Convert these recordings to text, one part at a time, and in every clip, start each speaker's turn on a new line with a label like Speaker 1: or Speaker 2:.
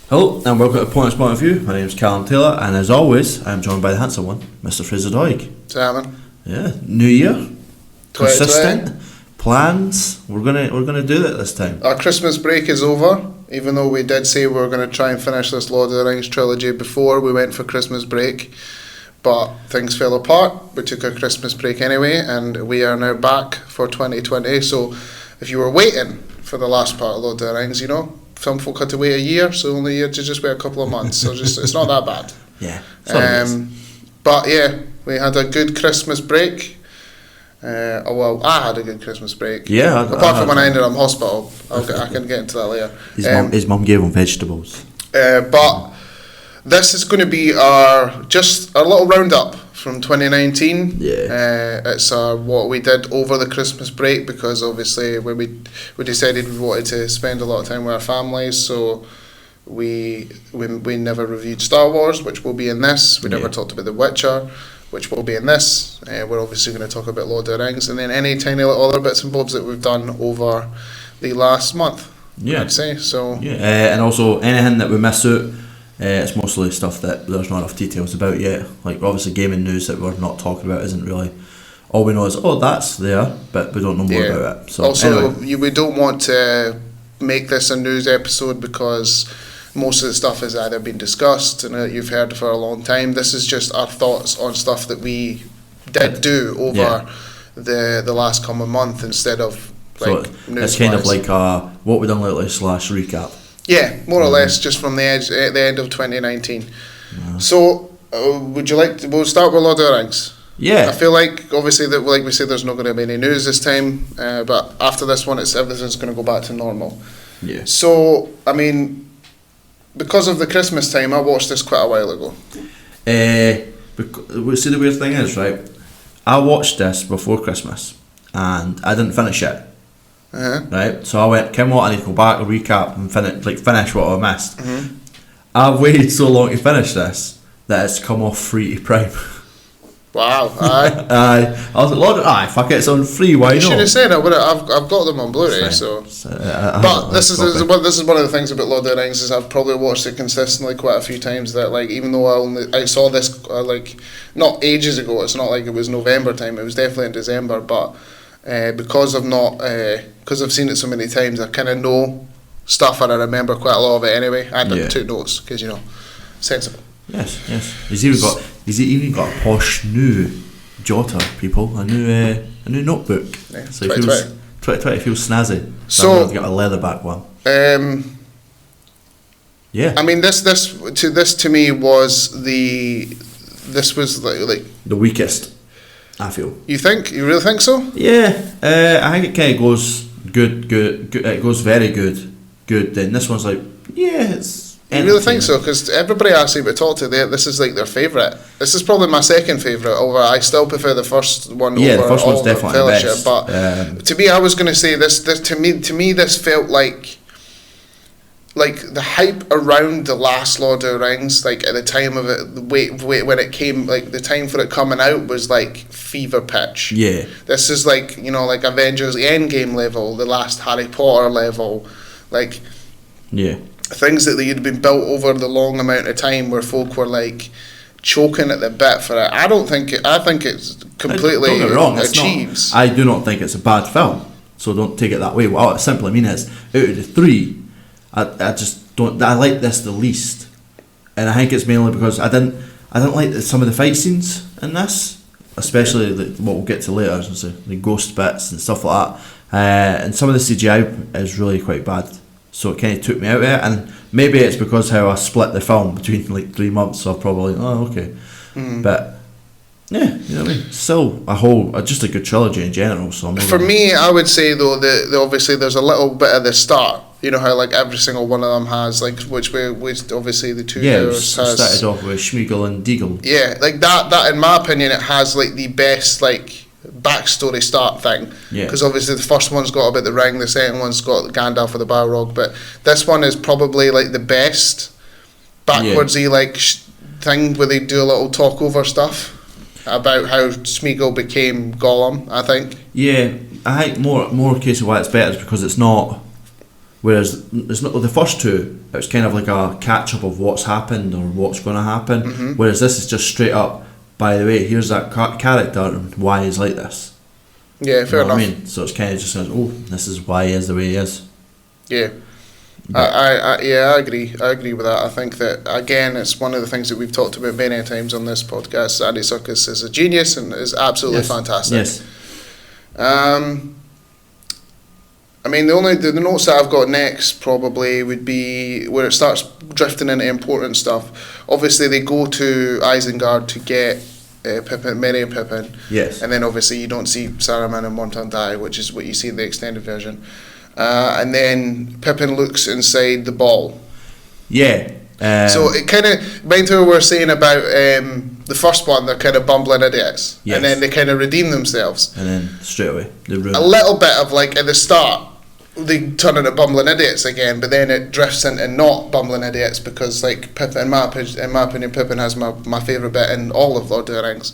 Speaker 1: Hello and welcome to Point of View. My name is Callum Taylor, and as always, I am joined by the handsome one, Mr. Fraser Doig.
Speaker 2: Salmon.
Speaker 1: Yeah, New Year, consistent
Speaker 2: 2020.
Speaker 1: plans. We're gonna do that this time.
Speaker 2: Our Christmas break is over, even though we did say we were going to try and finish this Lord of the Rings trilogy before we went for Christmas break. But things fell apart. We took our Christmas break anyway, and we are now back for 2020. So if you were waiting for the last part of Lord of the Rings, you know, some folk had to wait a year, so only you had to just wait a couple of months. So just it's not that bad.
Speaker 1: Yeah.
Speaker 2: But yeah, we had a good Christmas break. Well, I had a good Christmas break.
Speaker 1: Yeah.
Speaker 2: Apart from when I ended up in hospital, I can get into that later.
Speaker 1: His mum gave him vegetables.
Speaker 2: But this is going to be our little roundup from 2019.
Speaker 1: Yeah.
Speaker 2: It's what we did over the Christmas break, because obviously when we decided we wanted to spend a lot of time with our families, so we never reviewed Star Wars, which will be in this. We never talked about The Witcher, which will be in this. We're obviously going to talk about Lord of the Rings, and then any tiny little other bits and bobs that we've done over the last month.
Speaker 1: Yeah.
Speaker 2: I'd say so.
Speaker 1: Yeah. And also anything that we miss out. It's mostly stuff that there's not enough details about yet. Like obviously gaming news that we're not talking about isn't really. All we know is that's there, but we don't know more about it. So
Speaker 2: also,
Speaker 1: anyway.
Speaker 2: we don't want to make this a news episode because most of the stuff has either been discussed and that you've heard for a long time. This is just our thoughts on stuff that we did do over the last common month instead of like news.
Speaker 1: It's kind of like what we done lately / recap.
Speaker 2: Yeah, more or less, just from the end of 2019. Yeah. So, would you like to? We'll start with Lord of the Rings.
Speaker 1: Yeah.
Speaker 2: I feel like obviously that, like we said, there's not going to be any news this time. But after this one, everything's going to go back to normal.
Speaker 1: Yeah.
Speaker 2: So, I mean, because of the Christmas time, I watched this quite a while ago.
Speaker 1: See, the weird thing is, right? I watched this before Christmas, and I didn't finish it. Right, so I went, Kim, what, I need to go back and recap and finish what I missed. I've waited so long to finish this that it's come off free to Prime.
Speaker 2: Wow. Aye.
Speaker 1: I was like, Lord, fuck it, it's on free, why not?
Speaker 2: You should have said it. I've got them on Blu-ray, so. But this is one of the things about Lord of the Rings is I've probably watched it consistently quite a few times. That like even though I saw this not ages ago, it's not like it was November time. It was definitely in December, but. Because I've seen it so many times, I kind of know stuff and I remember quite a lot of it anyway. I took notes because sensible.
Speaker 1: Yes. He's even got a posh new jotter, people. A new notebook. Yeah, so 2020 feels snazzy. So I've got a leatherback one. Yeah. I mean, this to me was like the weakest. I feel.
Speaker 2: You think? You really think so?
Speaker 1: Yeah, I think it kind of goes good. It goes very good. Then this one's like, it's.
Speaker 2: You really think so? Because everybody I see but talk to, this is like their favourite. This is probably my second favourite. Over, I still prefer the first one.
Speaker 1: Yeah,
Speaker 2: over
Speaker 1: the first
Speaker 2: all
Speaker 1: one's definitely the best.
Speaker 2: But to me, I was going to say this. To me, this felt like the hype around the last Lord of the Rings, like at the time of it, when it came, like the time for it coming out was like fever pitch.
Speaker 1: Yeah.
Speaker 2: This is like, like Avengers Endgame level, the last Harry Potter level, like.
Speaker 1: Yeah.
Speaker 2: Things that had been built over the long amount of time where folk were like choking at the bit for it. I think it's completely
Speaker 1: don't get me wrong,
Speaker 2: achieves.
Speaker 1: I do not think it's a bad film, so don't take it that way. What I simply mean is, out of the three, I just don't. I like this the least, and I think it's mainly because I didn't like some of the fight scenes in this, especially what we'll get to later, so the ghost bits and stuff like that. And some of the CGI is really quite bad, so it kind of took me out of it. And maybe it's because how I split the film between like 3 months, so I'm probably okay. But yeah, you know what I mean. Still just a good trilogy in general. So
Speaker 2: for me, I would say though that obviously there's a little bit of the start. You know how like every single one of them has like which obviously the two years has
Speaker 1: started off with Schmeagol and Deagle.
Speaker 2: Yeah, like that in my opinion it has like the best like backstory start thing. Yeah. Because obviously the first one's got about the ring, the second one's got Gandalf with the Balrog, but this one is probably like the best backwardsy like thing where they do a little talk over stuff about how Smeagol became Gollum, I think.
Speaker 1: Yeah, I think more case of why it's better is because it's not Whereas it's not the first two. It was kind of like a catch up of what's happened or what's going to happen.
Speaker 2: Mm-hmm.
Speaker 1: Whereas this is just straight up. By the way, here's that character and why he's like this.
Speaker 2: Yeah, fair enough.
Speaker 1: I mean, so it's kind of just says, oh, this is why he is the way he is.
Speaker 2: Yeah. I agree. I agree with that. I think that, again, it's one of the things that we've talked about many times on this podcast. Andy Serkis is a genius and is absolutely fantastic.
Speaker 1: Yes.
Speaker 2: I mean, the notes that I've got next probably would be where it starts drifting into important stuff. Obviously, they go to Isengard to get Pippin, Merry and Pippin.
Speaker 1: Yes.
Speaker 2: And then obviously you don't see Saruman and Mormont die, which is what you see in the extended version. And then Pippin looks inside the ball.
Speaker 1: Yeah.
Speaker 2: So it kind of reminds me what we were saying about the first one. They're kind of bumbling idiots,
Speaker 1: yes.
Speaker 2: And then they kind of redeem themselves.
Speaker 1: And then straight away they ruin.
Speaker 2: A little bit of like at the start, they turn into bumbling idiots again, but then it drifts into not bumbling idiots because like Pippin, in my opinion, Pippin has my favourite bit in all of Lord of the Rings.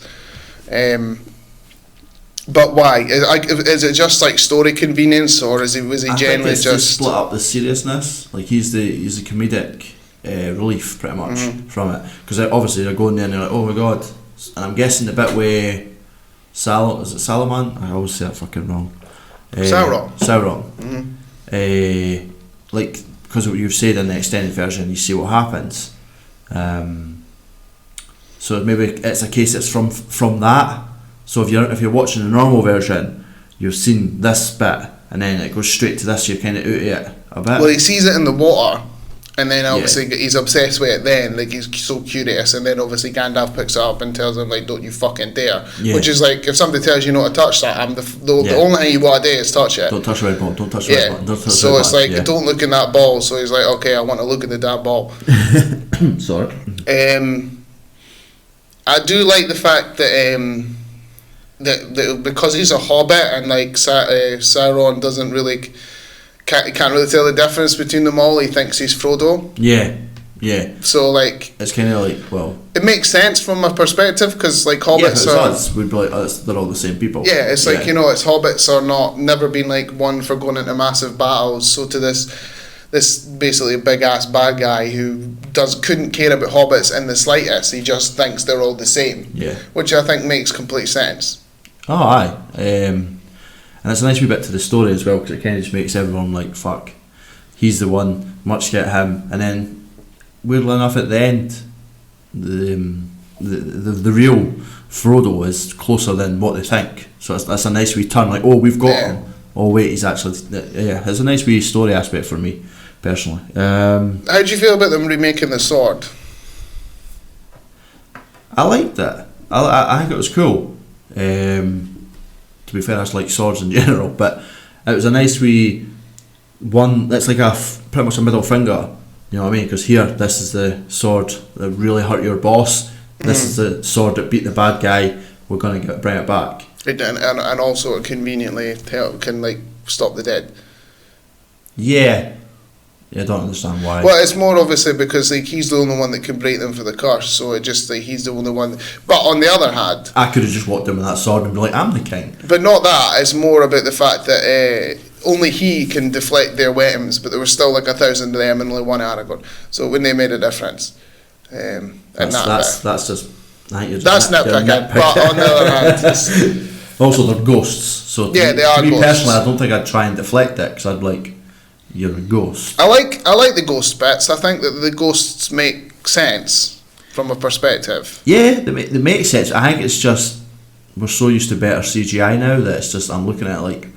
Speaker 2: But why? Is it just like story convenience, or was he generally
Speaker 1: just to split up the seriousness? Like he's the comedic relief pretty much from it, because obviously they're going there and they're like, oh my god, and I'm guessing the bit where is it Saruman? I always say that fucking wrong. Sauron. Like because of what you've said in the extended version, you see what happens. So maybe it's a case that's from that. So if you're watching the normal version, you've seen this bit, and then it goes straight to this. You're kind of out of it a bit.
Speaker 2: Well, he sees it in the water, and then obviously he's obsessed with it. Then like he's so curious, and then obviously Gandalf picks it up and tells him like, "Don't you fucking dare!"
Speaker 1: Yeah.
Speaker 2: Which is like if somebody tells you not to touch that, the only thing you want to do is touch it.
Speaker 1: Don't touch the red ball. Don't touch the red ball. Don't touch
Speaker 2: so
Speaker 1: the
Speaker 2: it's like don't look in that ball. So he's like, "Okay, I want to look at the damn ball."
Speaker 1: Sorry.
Speaker 2: I do like the fact that that because he's a hobbit and like Sauron doesn't really can't really tell the difference between them all. He thinks he's Frodo.
Speaker 1: Yeah.
Speaker 2: So like
Speaker 1: it's kind of like, well,
Speaker 2: it makes sense from my perspective because like hobbits
Speaker 1: we'd be like, they're all the same people.
Speaker 2: Yeah, it's like it's hobbits are never been like one for going into massive battles. So to this basically big ass bad guy who couldn't care about hobbits in the slightest. He just thinks they're all the same.
Speaker 1: Yeah.
Speaker 2: Which I think makes complete sense.
Speaker 1: Oh, aye. And it's a nice wee bit to the story as well, because it kind of just makes everyone like, fuck, he's the one, much get him. And then, weirdly enough, at the end, the real Frodo is closer than what they think. So that's a nice wee turn, like, oh, we've got him. Oh, wait, he's actually... Yeah, it's a nice wee story aspect for me, personally.
Speaker 2: How do you feel about them remaking the sword?
Speaker 1: I liked it. I think it was cool. To be fair, I just like swords in general, but it was a nice wee one. That's like pretty much a middle finger, you know what I mean? Because here, this is the sword that really hurt your boss. This is the sword that beat the bad guy. We're gonna bring it back.
Speaker 2: And also it conveniently can like stop the dead.
Speaker 1: Yeah, I don't understand why.
Speaker 2: Well, it's more obviously because like he's the only one that can break them for the curse, so it just like he's the only one. But on the other hand,
Speaker 1: I could have just walked in with that sword and be like, I'm the king.
Speaker 2: But not that. It's more about the fact that only he can deflect their weapons, but there was still like 1,000 of them and only one Aragorn, so it wouldn't have made a difference.
Speaker 1: That's just. I think you're
Speaker 2: that's nitpicking. But on the other hand,
Speaker 1: also they're ghosts. So
Speaker 2: they are
Speaker 1: to me
Speaker 2: ghosts.
Speaker 1: Personally, I don't think I'd try and deflect it because I'd be like, you're a ghost.
Speaker 2: I like the ghost bits. I think that the ghosts make sense from a perspective.
Speaker 1: Yeah, they make sense. I think it's just we're so used to better CGI now that it's just I'm looking at it like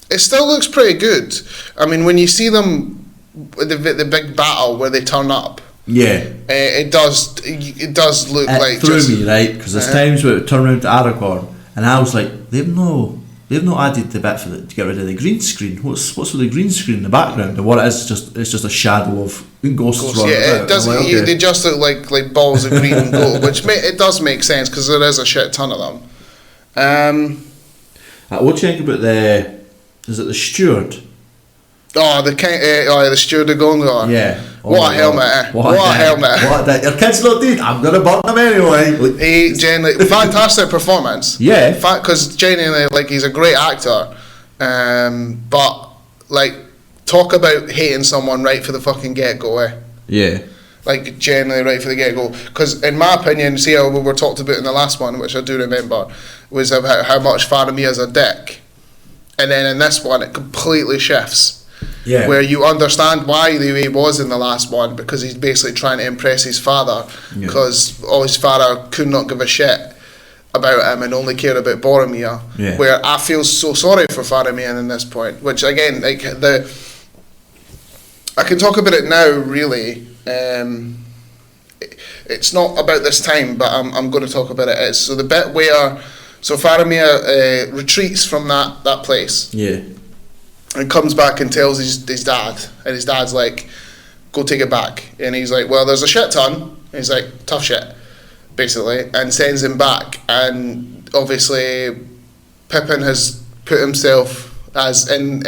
Speaker 2: it still looks pretty good. I mean, when you see them the big battle where they turn up, it does look like
Speaker 1: threw me right because there's times where it turned around to Aragorn and I was like they've not added the bit to get rid of the green screen. What's with the green screen in the background? And what it is it's just a shadow of ghosts running about.
Speaker 2: It does.
Speaker 1: Like, okay.
Speaker 2: They just look like balls of green and gold, which it does make sense because there is a shit ton of them.
Speaker 1: What do you think about is it the steward?
Speaker 2: Oh, the steward of Gondor.
Speaker 1: Yeah.
Speaker 2: What a helmet! What a helmet!
Speaker 1: Your kid's not dead. I'm gonna burn them anyway.
Speaker 2: He genuinely fantastic performance.
Speaker 1: Yeah.
Speaker 2: Because genuinely, like he's a great actor, but like talk about hating someone right for the fucking get-go,
Speaker 1: Yeah.
Speaker 2: Like, generally right for the get-go. Because, in my opinion, see how we were talked about in the last one, which I do remember, was about how much Faramia's a dick. And then in this one, it completely shifts.
Speaker 1: Yeah.
Speaker 2: Where you understand why the way he was in the last one, because he's basically trying to impress his father, because his father could not give a shit about him and only cared about Boromir.
Speaker 1: Yeah.
Speaker 2: Where I feel so sorry for Faramir in this point, which again, like I can talk about it now. Really, it's not about this time, but I'm going to talk about it. It's so the bit where Faramir retreats from that place.
Speaker 1: Yeah.
Speaker 2: And comes back and tells his dad, and his dad's like, go take it back. And he's like, well, there's a shit ton. And he's like, tough shit, basically, and sends him back. And obviously Pippin has put himself as in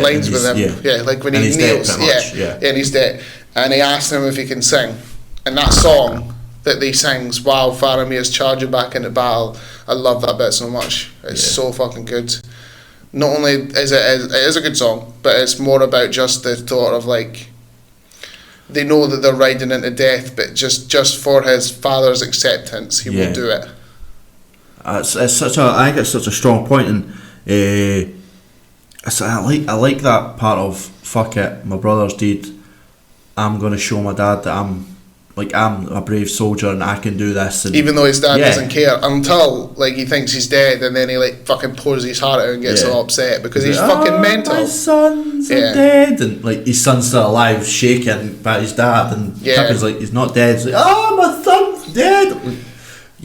Speaker 2: lines with him. Yeah, like when he kneels. And he's dead. And he asks him if he can sing. And that song that he sings while Faramir's charging back into battle, I love that bit so much. It's so fucking good. Not only is it is a good song, but it's more about just the thought of like, they know that they're riding into death, but just for his father's acceptance, he will do it.
Speaker 1: I think it's such a strong point, and I like that part of fuck it, my brother's dead. I'm gonna show my dad that I'm a brave soldier and I can do this. And
Speaker 2: even though his dad doesn't care until like he thinks he's dead, and then he like fucking pours his heart out and gets all upset because he's fucking mental. My son's
Speaker 1: dead, and like his son's still alive, shaking by his dad, and Pippin's like he's not dead. He's like, my son's dead.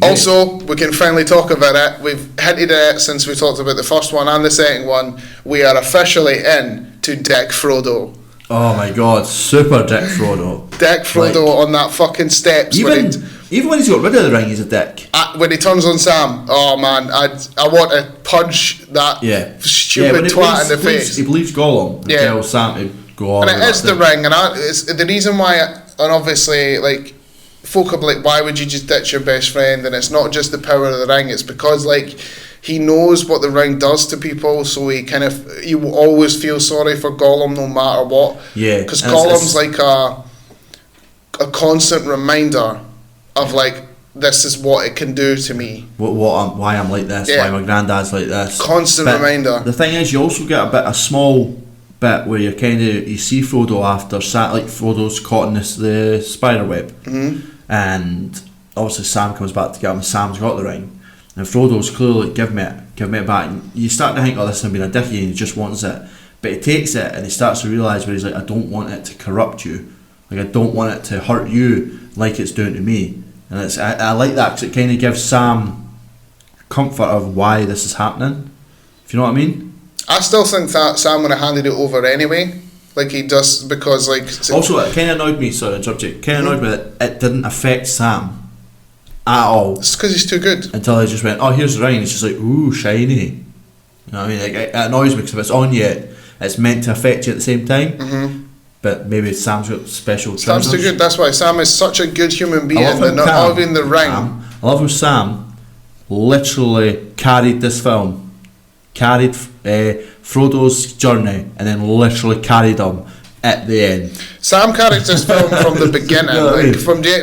Speaker 2: Also, we can finally talk about it. We've hinted at it since we talked about the first one and the second one. We are officially in to Dick Frodo.
Speaker 1: Oh my god, super Dick Frodo.
Speaker 2: Dick Frodo on that fucking steps.
Speaker 1: Even when he's got rid of the ring, he's a dick.
Speaker 2: When he turns on Sam, oh man, I want to punch that stupid twat in the face.
Speaker 1: He believes Gollum and tells Sam to go on.
Speaker 2: And it is the ring, and it's the reason why, and obviously, like, folk are like, why would you just ditch your best friend? And it's not just the power of the ring, it's because, like, he knows what the ring does to people, so he will always feel sorry for Gollum no matter what.
Speaker 1: Yeah.
Speaker 2: Because Gollum's like a constant reminder of like, this is what it can do to me.
Speaker 1: Why I'm like this, why my granddad's like this.
Speaker 2: Constant reminder.
Speaker 1: The thing is, you also get a small bit where you see Frodo after Frodo's caught in the spider web. Mm-hmm. And obviously Sam comes back to get him, and Sam's got the ring. And Frodo's clearly like, give me it back. And you start to think, this is being a dickie, and he just wants it. But he takes it and he starts to realise where he's like, I don't want it to corrupt you. Like, I don't want it to hurt you like it's doing to me. And I like that, because it kind of gives Sam comfort of why this is happening. If you know what I mean?
Speaker 2: I still think that Sam would have handed it over anyway. Like he does, because like...
Speaker 1: Also, it kind of annoyed me, sorry, interrupt you. It kind of annoyed me that it didn't affect Sam at all.
Speaker 2: It's because he's too good.
Speaker 1: Until I just went, here's the ring, and it's just like, ooh, shiny. You know what I mean? Like, it annoys me, because if it's on you, it's meant to affect you at the same time. Mm-hmm. But maybe Sam's got special trousers.
Speaker 2: Sam's too good, that's why Sam is such a good human being, and not having the ring.
Speaker 1: I love how Sam literally carried this film. Carried Frodo's journey, and then literally carried him at the end.
Speaker 2: Sam carries this film from the beginning.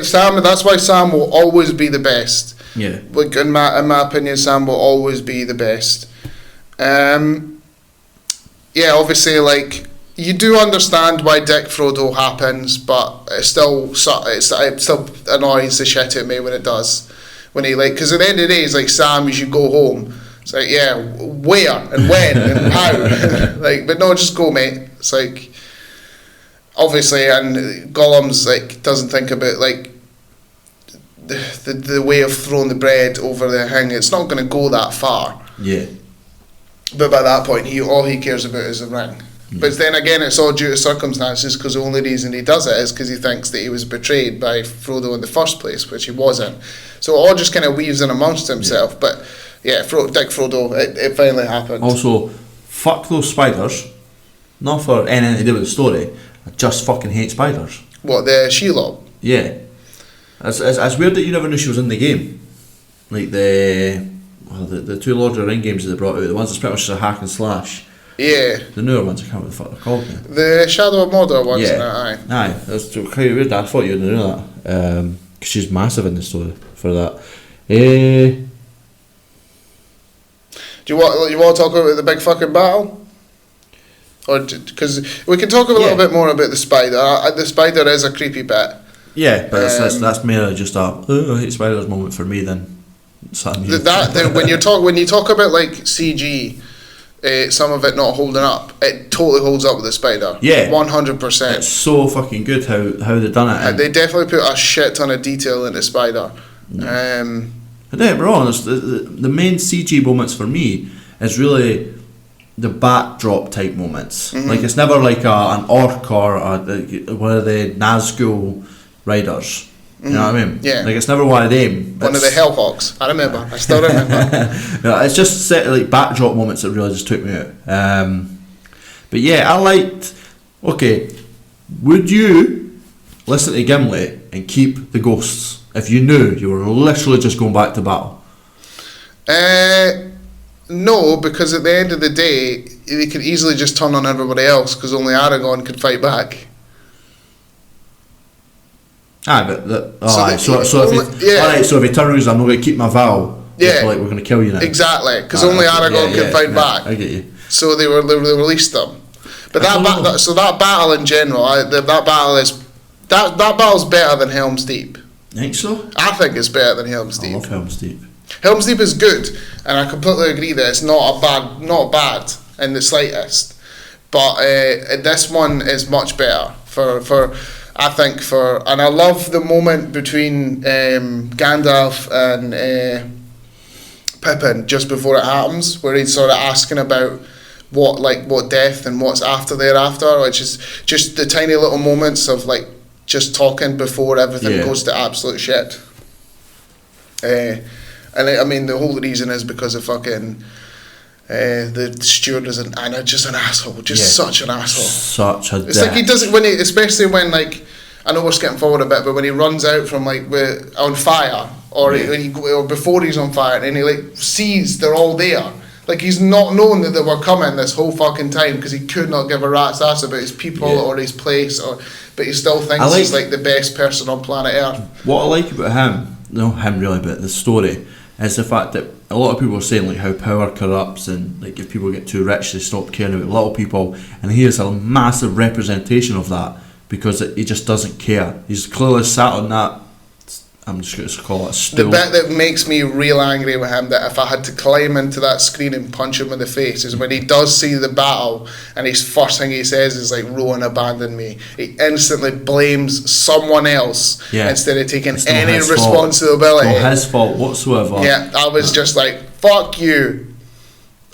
Speaker 2: Sam, that's why Sam will always be the best.
Speaker 1: Yeah.
Speaker 2: Like in my opinion, Sam will always be the best. Obviously, like, you do understand why Dick Frodo happens, but it still annoys the shit out of me when it does. When he because at the end of the day, he's like, Sam, you should go home. It's like, yeah, where and when and how? Like, but no, just go, mate. It's like, obviously, and Gollum's like doesn't think about like the way of throwing the bread over the thing. It's not going to go that far.
Speaker 1: Yeah.
Speaker 2: But by that point, all he cares about is the ring. Mm. But then again, it's all due to circumstances, because the only reason he does it is because he thinks that he was betrayed by Frodo in the first place, which he wasn't. So it all just kind of weaves in amongst himself. Yeah. But yeah, Dick Frodo, it finally happened.
Speaker 1: Also, fuck those spiders. Not for anything to do with the story. I just fucking hate spiders.
Speaker 2: What, the Shelob?
Speaker 1: Yeah. It's weird that you never knew she was in the game. Like the two Lord of the Ring games that they brought out, the ones that's pretty much just a hack and slash.
Speaker 2: Yeah.
Speaker 1: The newer ones, I can't remember what the fuck they're called now.
Speaker 2: The Shadow of Mordor ones,
Speaker 1: yeah. Aye, that's quite weird. I thought you'd know that. Because she's massive in the story for that. Do
Speaker 2: you want to talk about the big fucking battle? Or because we can talk a little bit more about the spider. The spider is a creepy bit.
Speaker 1: Yeah, but that's merely just a I hate spiders moment for me then.
Speaker 2: When you talk about like CG, some of it not holding up, it totally holds up with the spider.
Speaker 1: Yeah,
Speaker 2: 100%.
Speaker 1: It's so fucking good how they done it.
Speaker 2: They definitely put a shit ton of detail into Spider.
Speaker 1: Yeah. Don't get me wrong. The main CG moments for me is really the backdrop type moments. Mm-hmm. Like it's never like an orc or one of the Nazgul riders. You know what I mean?
Speaker 2: Yeah.
Speaker 1: Like it's never one of them.
Speaker 2: One of the Hellhawks. I remember. I still remember.
Speaker 1: No, it's just set like backdrop moments that really just took me out. But yeah, I liked. Okay, would you listen to Gimli and keep the ghosts if you knew you were literally just going back to battle?
Speaker 2: No, because at the end of the day, they could easily just turn on everybody else because only Aragorn could fight back.
Speaker 1: So if he turns, I'm not going to keep my vow. Yeah, like we're going to kill you now.
Speaker 2: Exactly, because only Aragorn can fight back.
Speaker 1: I get you.
Speaker 2: So they released them. But that battle in general, that battle's better than Helm's Deep.
Speaker 1: You think so?
Speaker 2: I think it's better than Helm's Deep.
Speaker 1: I love Helm's Deep.
Speaker 2: Helm's Deep is good, and I completely agree that it's not bad in the slightest. But this one is much better and I love the moment between Gandalf and Pippin just before it happens, where he's sort of asking about what death and what's after thereafter, which is just the tiny little moments of like just talking before everything goes to absolute shit. And I mean the whole reason is because of fucking the steward is just an asshole, such an asshole. Such a. It's like he does it especially when like, I know we're skipping forward a bit, but when he runs out from like on fire, or or before he's on fire, and he like sees they're all there. Like he's not known that they were coming this whole fucking time because he could not give a rat's ass about his people or his place, but he still thinks he's like the best person on planet Earth.
Speaker 1: What I like about him, not him really, but the story, is the fact that a lot of people are saying like how power corrupts and like if people get too rich they stop caring about little people, and he is a massive representation of that because he just doesn't care. He's clearly sat on that, I'm just going to call it a stool.
Speaker 2: The bit that makes me real angry with him, that if I had to climb into that screen and punch him in the face, is when he does see the battle and his first thing he says is like, Rowan abandoned me. He instantly blames someone else instead of taking any responsibility.
Speaker 1: It's not his fault whatsoever.
Speaker 2: Yeah, I was just like, fuck you.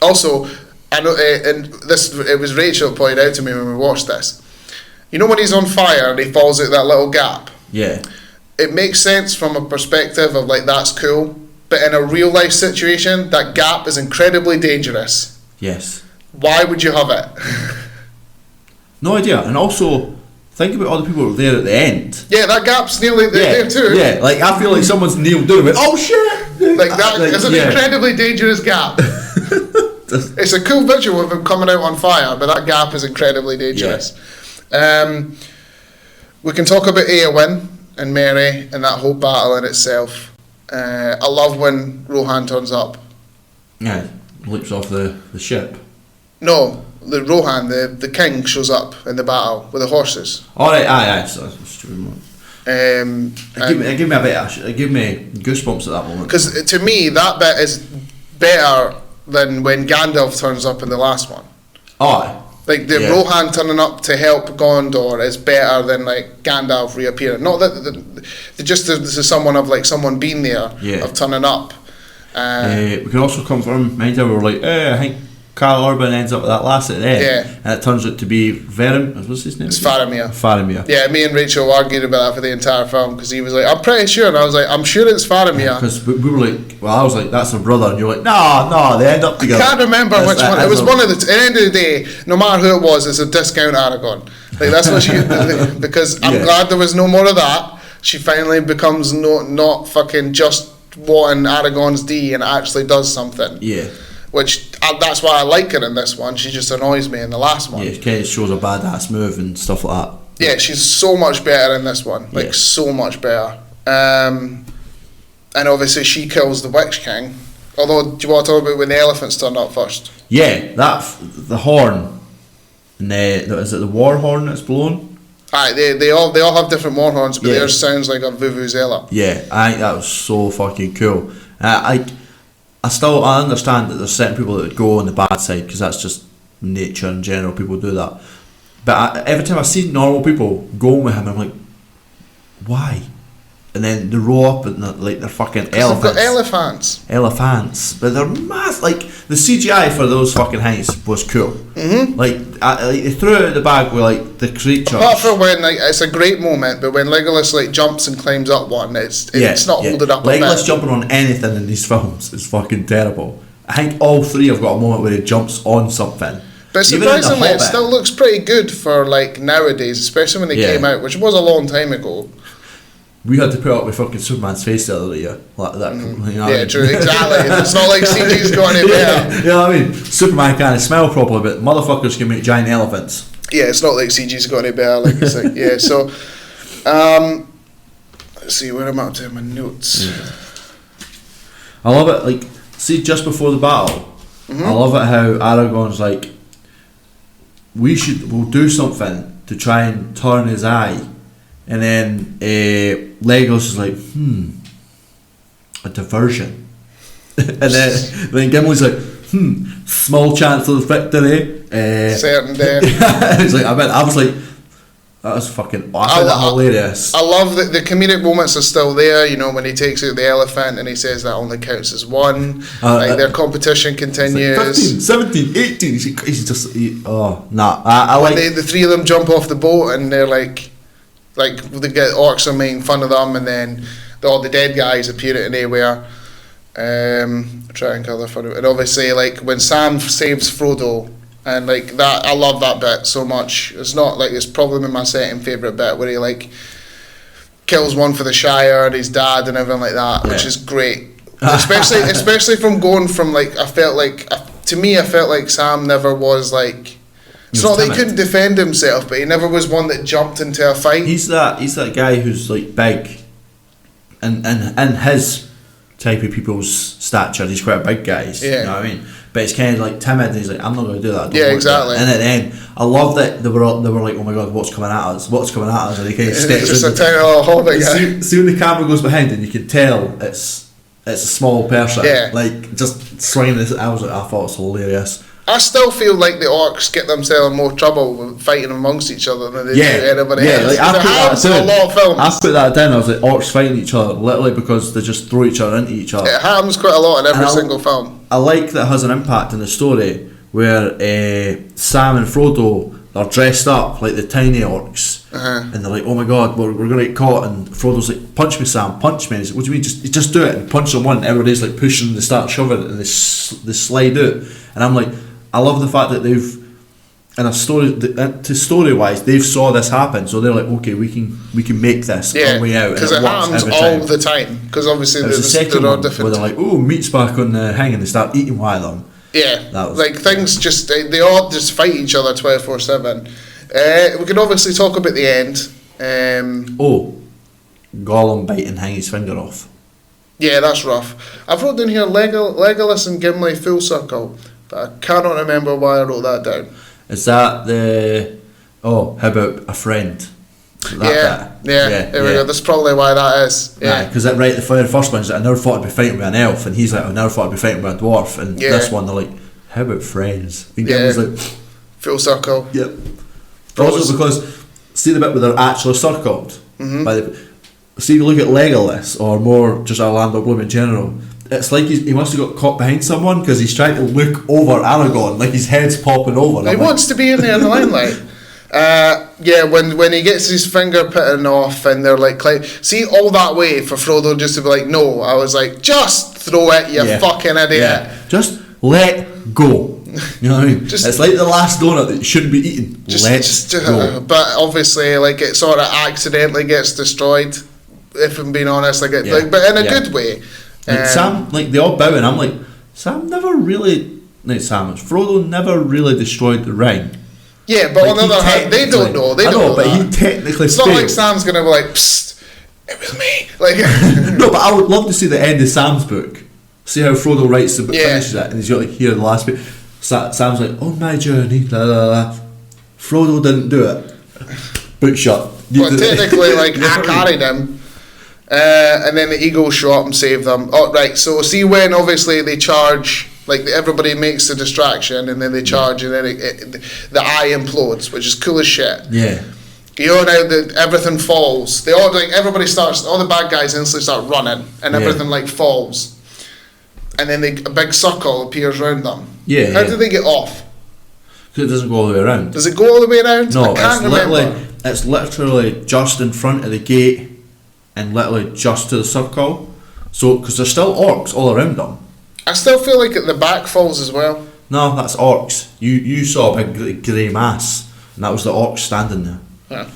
Speaker 2: Also, I know, and it was Rachel that pointed out to me when we watched this. You know when he's on fire and he falls out that little gap?
Speaker 1: Yeah.
Speaker 2: It makes sense from a perspective of like that's cool, but in a real life situation, that gap is incredibly dangerous.
Speaker 1: Yes.
Speaker 2: Why would you have it?
Speaker 1: No idea. And also, think about all the people who were there at the end.
Speaker 2: Yeah, that gap's nearly there too.
Speaker 1: Yeah, like I feel like someone's kneeled down with, oh shit!
Speaker 2: Like that is an incredibly dangerous gap. It's a cool picture with him coming out on fire, but that gap is incredibly dangerous. Yeah. We can talk about Eowyn and Merry and that whole battle in itself. I love when Rohan turns up.
Speaker 1: Yeah, leaps off the ship.
Speaker 2: No, the Rohan, the king, shows up in the battle with the horses.
Speaker 1: Alright, aye, so that's true. It gave me goosebumps at that moment.
Speaker 2: Because to me, that bit is better than when Gandalf turns up in the last one.
Speaker 1: Aye.
Speaker 2: Like the Rohan turning up to help Gondor is better than like Gandalf reappearing. Not that just this is someone being there of turning up.
Speaker 1: We can also confirm. Mind you, we were like, I think Carl Urban ends up with that last at the end, and it turns out to be what's his name?
Speaker 2: It's Faramir.
Speaker 1: Faramir.
Speaker 2: Yeah, me and Rachel argued about that for the entire film because he was like, I'm pretty sure, and I was like, I'm sure it's Faramir.
Speaker 1: Because we were like, I was like, that's a brother, and you're like, no, they end up together.
Speaker 2: I can't remember which one. It was one of the. At the end of the day, no matter who it was, it's a discount Aragorn. Like that's what she because I'm glad there was no more of that. She finally becomes not fucking just wanting Aragorn's D and actually does something.
Speaker 1: Yeah.
Speaker 2: which that's why I like her in this one. She just annoys me in the last one.
Speaker 1: Yeah, it kind of shows a badass move and stuff like that.
Speaker 2: Yeah, she's so much better in this one. Like, so much better. And obviously she kills the Witch King. Although, do you want to talk about when the elephants turn up first?
Speaker 1: Yeah, the horn. And is it the war horn that's blown?
Speaker 2: Aye, they all have different war horns, but theirs sounds like a vuvuzela.
Speaker 1: Yeah, I think that was so fucking cool. I understand that there's certain people that would go on the bad side, because that's just nature in general, people do that. But every time I see normal people going with him, I'm like, why? And then they roll up and they're fucking elephants.
Speaker 2: They've got
Speaker 1: elephants, but they're massive. Like, the CGI for those fucking heights was cool. Mm-hmm. Like they threw it in the bag with like the creatures.
Speaker 2: Apart from when it's a great moment, but when Legolas like jumps and climbs up one, it's not holding up.
Speaker 1: Legolas jumping on anything in these films is fucking terrible. I think all three have got a moment where he jumps on something.
Speaker 2: But surprisingly, it still looks pretty good for like nowadays, especially when they came out, which was a long time ago.
Speaker 1: We had to put up with fucking Superman's face the other year, like that.
Speaker 2: Mm-hmm. You know true, exactly. It's not like CG's got any better.
Speaker 1: You know what I mean? Superman can't smell properly, but motherfuckers can make giant elephants.
Speaker 2: Yeah, it's not like CG's got any better. Like it's like, yeah. So, let's see where I'm up to in my notes.
Speaker 1: Yeah. I love it. Like, see, just before the battle, I love it how Aragorn's like, we'll do something to try and turn his eye. And then Legolas is like, a diversion. And then Gimli's like, small chance of victory.
Speaker 2: Certain day.
Speaker 1: He's like, I was like, that was fucking hilarious.
Speaker 2: I love that the comedic moments are still there, you know, when he takes out the elephant and he says that only counts as one. Their competition continues.
Speaker 1: Like 15, 17, 18. He's just, I
Speaker 2: like the three of them jump off the boat and they're like they get orcs are making fun of them, and then all the dead guys appear out of nowhere. Try and colour for it. And obviously, like when Sam saves Frodo, and like that, I love that bit so much. It's not like it's probably my second favourite bit where he like kills one for the Shire, his dad, and everything like that, which is great. especially from going from like I felt like Sam never was like. It's not that he couldn't defend himself, but he never was one that jumped into a fight.
Speaker 1: He's that guy who's like big, and his type of people's stature, he's quite a big guy. You know what I mean? But it's kind of like timid, and he's like, I'm not going to do that.
Speaker 2: Yeah, exactly.
Speaker 1: And at the end, I love that they were like, oh my god, what's coming at us? And he kind of steps
Speaker 2: just a tiny little hobbit guy.
Speaker 1: See when the camera goes behind, and you can tell it's a small person. Yeah. Like just swinging this. I thought it was hilarious.
Speaker 2: I still feel like the orcs get themselves in more trouble with fighting amongst each other than they do anybody else.
Speaker 1: Like it happens
Speaker 2: in a lot of films.
Speaker 1: I put that down. I was like, orcs fighting each other literally because they just throw each other into each other.
Speaker 2: It happens quite a lot in every single film.
Speaker 1: I like that it has an impact in the story where Sam and Frodo are dressed up like the tiny orcs, and they're like, oh my god, we're going to get caught, and Frodo's like, punch me Sam, punch me. And he's like, what do you mean, just do it, and punch someone, and everybody's like pushing, they start shoving it, and they slide out, and I'm like, I love the fact that they've, in a story wise, they've saw this happen, so they're like, okay, we can make this our way out.
Speaker 2: Because it happens all the time. Because obviously
Speaker 1: the second one where they're like, oh, meat's back on the hang, and they start eating one of them.
Speaker 2: Yeah, things just they all just fight each other 24/7. We can obviously talk about the end.
Speaker 1: Gollum biting hang his finger off.
Speaker 2: Yeah, that's rough. I've wrote down here Legolas and Gimli full circle. But I cannot remember why I wrote that down.
Speaker 1: Is that how about a friend?
Speaker 2: There we go. That's probably why that is. Yeah,
Speaker 1: because the first one is like, I never thought I'd be fighting with an elf, and he's like, I never thought I'd be fighting with a dwarf, and this one they're like, how about friends? And Gimli's like,
Speaker 2: full circle.
Speaker 1: Yep. Also because see the bit where they're actually circled. See, if you look at Legolas, or more just Orlando Bloom in general, it's like he must have got caught behind someone because he's trying to look over Aragorn, like his head's popping over.
Speaker 2: He wants to be in there in the limelight. When he gets his finger bitten off and they're like, see, all that way for Frodo just to be like, no. I was like, just throw it, you fucking idiot.
Speaker 1: Yeah. Just let go. You know what I mean? It's like the last donut that you shouldn't be eating. Let go.
Speaker 2: But obviously, like, it sort of accidentally gets destroyed, if I'm being honest. But in a good way.
Speaker 1: Sam, like, they all bow, and I'm like, Sam never really Samus. Frodo never really destroyed the ring.
Speaker 2: Yeah, but on the other hand, they don't know. They don't know.
Speaker 1: But he technically.
Speaker 2: It's not like Sam's gonna be like, "Psst, it was me." Like.
Speaker 1: No, but I would love to see the end of Sam's book. See how Frodo writes the book, finishes it, and he's got like here the last bit. Sam's like, "On my journey, la la la." Frodo didn't do it. Book shut.
Speaker 2: But technically, like I carried him, and then the Eagles show up and save them. Oh, right. So see when obviously they charge. Like everybody makes the distraction, and then they charge, and then the eye implodes, which is cool as shit.
Speaker 1: Yeah.
Speaker 2: You know now that everything falls. They all like everybody starts. All the bad guys instantly start running, and everything like falls, and then a big circle appears around them.
Speaker 1: Yeah.
Speaker 2: How do they get off?
Speaker 1: Because it doesn't go all the way around.
Speaker 2: Does it go all the way around?
Speaker 1: No,
Speaker 2: I can't remember.
Speaker 1: It's literally just in front of the gate, and literally just to the circle. So because there's still orcs all around them.
Speaker 2: I still feel like at the back falls as well.
Speaker 1: No, that's orcs. You saw a big grey mass, and that was the orcs standing there.
Speaker 2: Yeah.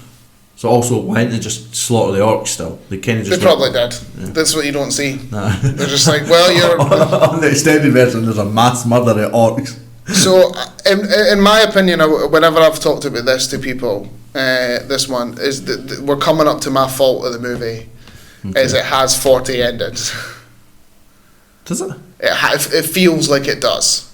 Speaker 1: So also, why didn't they just slaughter the orcs still? They kind of just.
Speaker 2: They probably did.
Speaker 1: Yeah.
Speaker 2: That's what you don't see.
Speaker 1: Nah.
Speaker 2: They're just like, well, you're.
Speaker 1: On the extended version, there's a mass murder of orcs.
Speaker 2: So, in my opinion, whenever I've talked about this to people, this one is that we're coming up to my fault of the movie, is it has 40 endings.
Speaker 1: Does it?
Speaker 2: It feels like it does.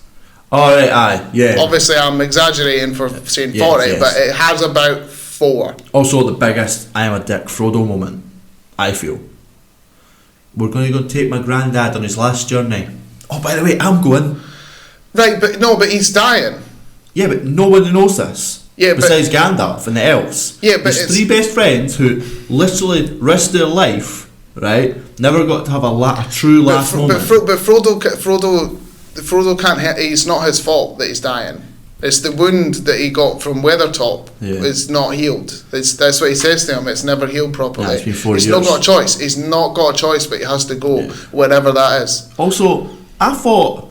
Speaker 1: Oh, right, aye, yeah.
Speaker 2: Obviously, I'm exaggerating for saying 40, but it has about 4.
Speaker 1: Also, the biggest I am a dick Frodo moment, I feel. We're going to go take my granddad on his last journey. Oh, by the way, I'm going.
Speaker 2: Right, but he's dying.
Speaker 1: Yeah, but no one knows this.
Speaker 2: Yeah,
Speaker 1: besides Gandalf and the elves.
Speaker 2: Yeah, but
Speaker 1: there's 3 best friends who literally risked their life, right? Never got to have a true last moment.
Speaker 2: But Frodo can't. It's not his fault that he's dying. It's the wound that he got from Weathertop is not healed. That's what he says to him. It's never healed properly.
Speaker 1: It's been 4
Speaker 2: He's
Speaker 1: years.
Speaker 2: not got a choice. He's not got a choice, but he has to go wherever that is.
Speaker 1: Also, I thought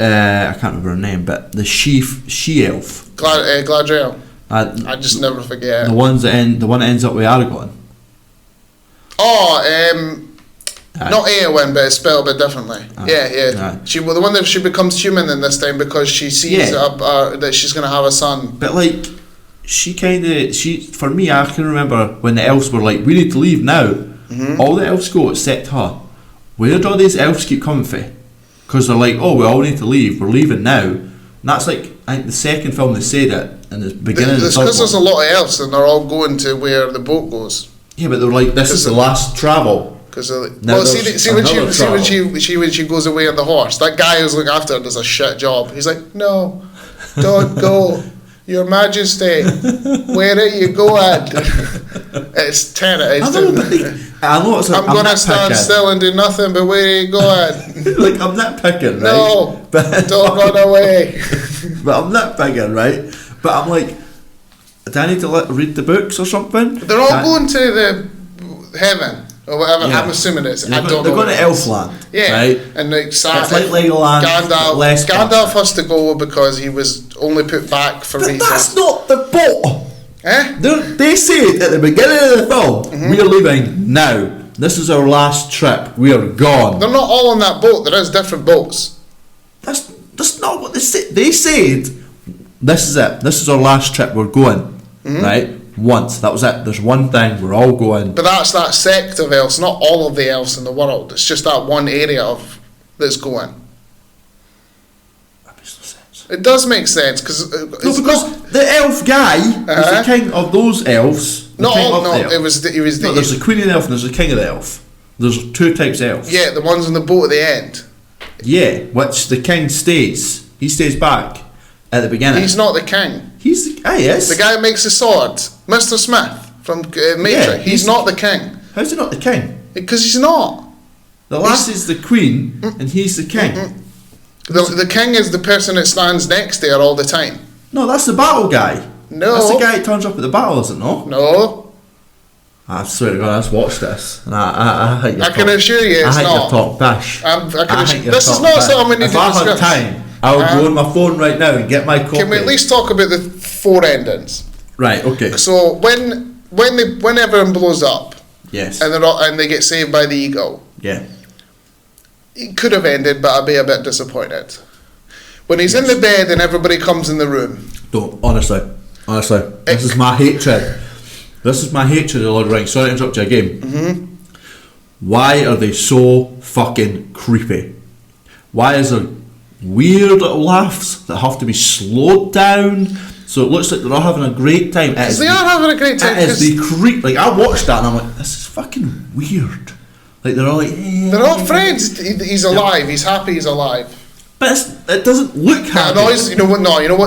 Speaker 1: I can't remember her name, but the she-elf,
Speaker 2: Galadriel. I just never forget
Speaker 1: the one that ends up with Aragorn.
Speaker 2: Oh, not Eowyn, but it's spelled a bit differently. Yeah. She the one that she becomes human in this time because she sees that she's going to have a son.
Speaker 1: But like, for me, I can remember when the elves were like, "We need to leave now." Mm-hmm. All the elves go except her. Where do all these elves keep coming from? Because they're like, "Oh, we all need to leave. We're leaving now." And that's like, I think the second film they said it in the beginning.
Speaker 2: Because there's a lot of elves and they're all going to where the boat goes.
Speaker 1: Yeah, but they're like, "This is the last travel."
Speaker 2: Because when she goes away on the horse, that guy who's looking after her does a shit job. He's like, "No, don't go, Your Majesty. Where are you going?" It's
Speaker 1: I'm
Speaker 2: going to stand still and do nothing. But where are you going?
Speaker 1: Like, I'm nitpicking, right?
Speaker 2: No, don't run away.
Speaker 1: But I'm nitpicking, right? But I'm like, do I need to read the books or something?
Speaker 2: They're all going to the heaven. Or whatever, I'm assuming it's.
Speaker 1: They're going to Elfland, right?
Speaker 2: And like,
Speaker 1: it's like Legoland.
Speaker 2: Gandalf has to go because he was only put back for reasons.
Speaker 1: That's not the boat.
Speaker 2: Eh?
Speaker 1: They said at the beginning of the film, we are leaving now. This is our last trip. We are gone.
Speaker 2: They're not all on that boat. There is different boats.
Speaker 1: That's not what they said. They said, this is it. This is our last trip. We're going, right? Once. That was it. There's one thing. We're all going.
Speaker 2: But that's that sect of elves, not all of the elves in the world. It's just that one area that's going.
Speaker 1: That makes no sense.
Speaker 2: It does make sense because
Speaker 1: the elf guy is the king of those elves.
Speaker 2: There's
Speaker 1: a queen of the elf and there's a king of the elf. There's 2 types of elves.
Speaker 2: Yeah, the ones on the boat at the end.
Speaker 1: Yeah, which the king stays. He stays back at the beginning.
Speaker 2: He's not the king.
Speaker 1: He's the
Speaker 2: guy who makes the sword, Mr. Smith from Matrix.
Speaker 1: Yeah,
Speaker 2: he's not the king.
Speaker 1: How's he not the king?
Speaker 2: Because he's not.
Speaker 1: The lass is the queen, and he's the king.
Speaker 2: The king is the person that stands next to her all the time.
Speaker 1: No, that's the battle guy.
Speaker 2: No,
Speaker 1: that's the guy that turns up at the battle, is it not?
Speaker 2: No.
Speaker 1: I swear to God, I've watched this, and I
Speaker 2: can assure you, it's
Speaker 1: not.
Speaker 2: I
Speaker 1: think you're talk pish.
Speaker 2: This is not something we need to discuss.
Speaker 1: If I had time, I would go on my phone right now and get my copy.
Speaker 2: Can we at least talk about the 4 endings?
Speaker 1: Right. Okay.
Speaker 2: So when everyone blows up,
Speaker 1: yes,
Speaker 2: and they get saved by the eagle,
Speaker 1: yeah,
Speaker 2: it could have ended, but I'd be a bit disappointed. When he's in the bed and everybody comes in the room.
Speaker 1: Don't, honestly, this is my hatred. This is my hatred of Lord of the Rings. Sorry to interrupt you again.
Speaker 2: Mm-hmm.
Speaker 1: Why are they so fucking creepy? Why is there weird little laughs that have to be slowed down? So it looks like they're all having a great time.
Speaker 2: Because they are having a great time.
Speaker 1: It is the creep. Like, I watched that and I'm like, this is fucking weird. Like, they're all like, hey,
Speaker 2: they're all friends. He's alive. He's happy. He's alive.
Speaker 1: But it doesn't look happy.
Speaker 2: You know what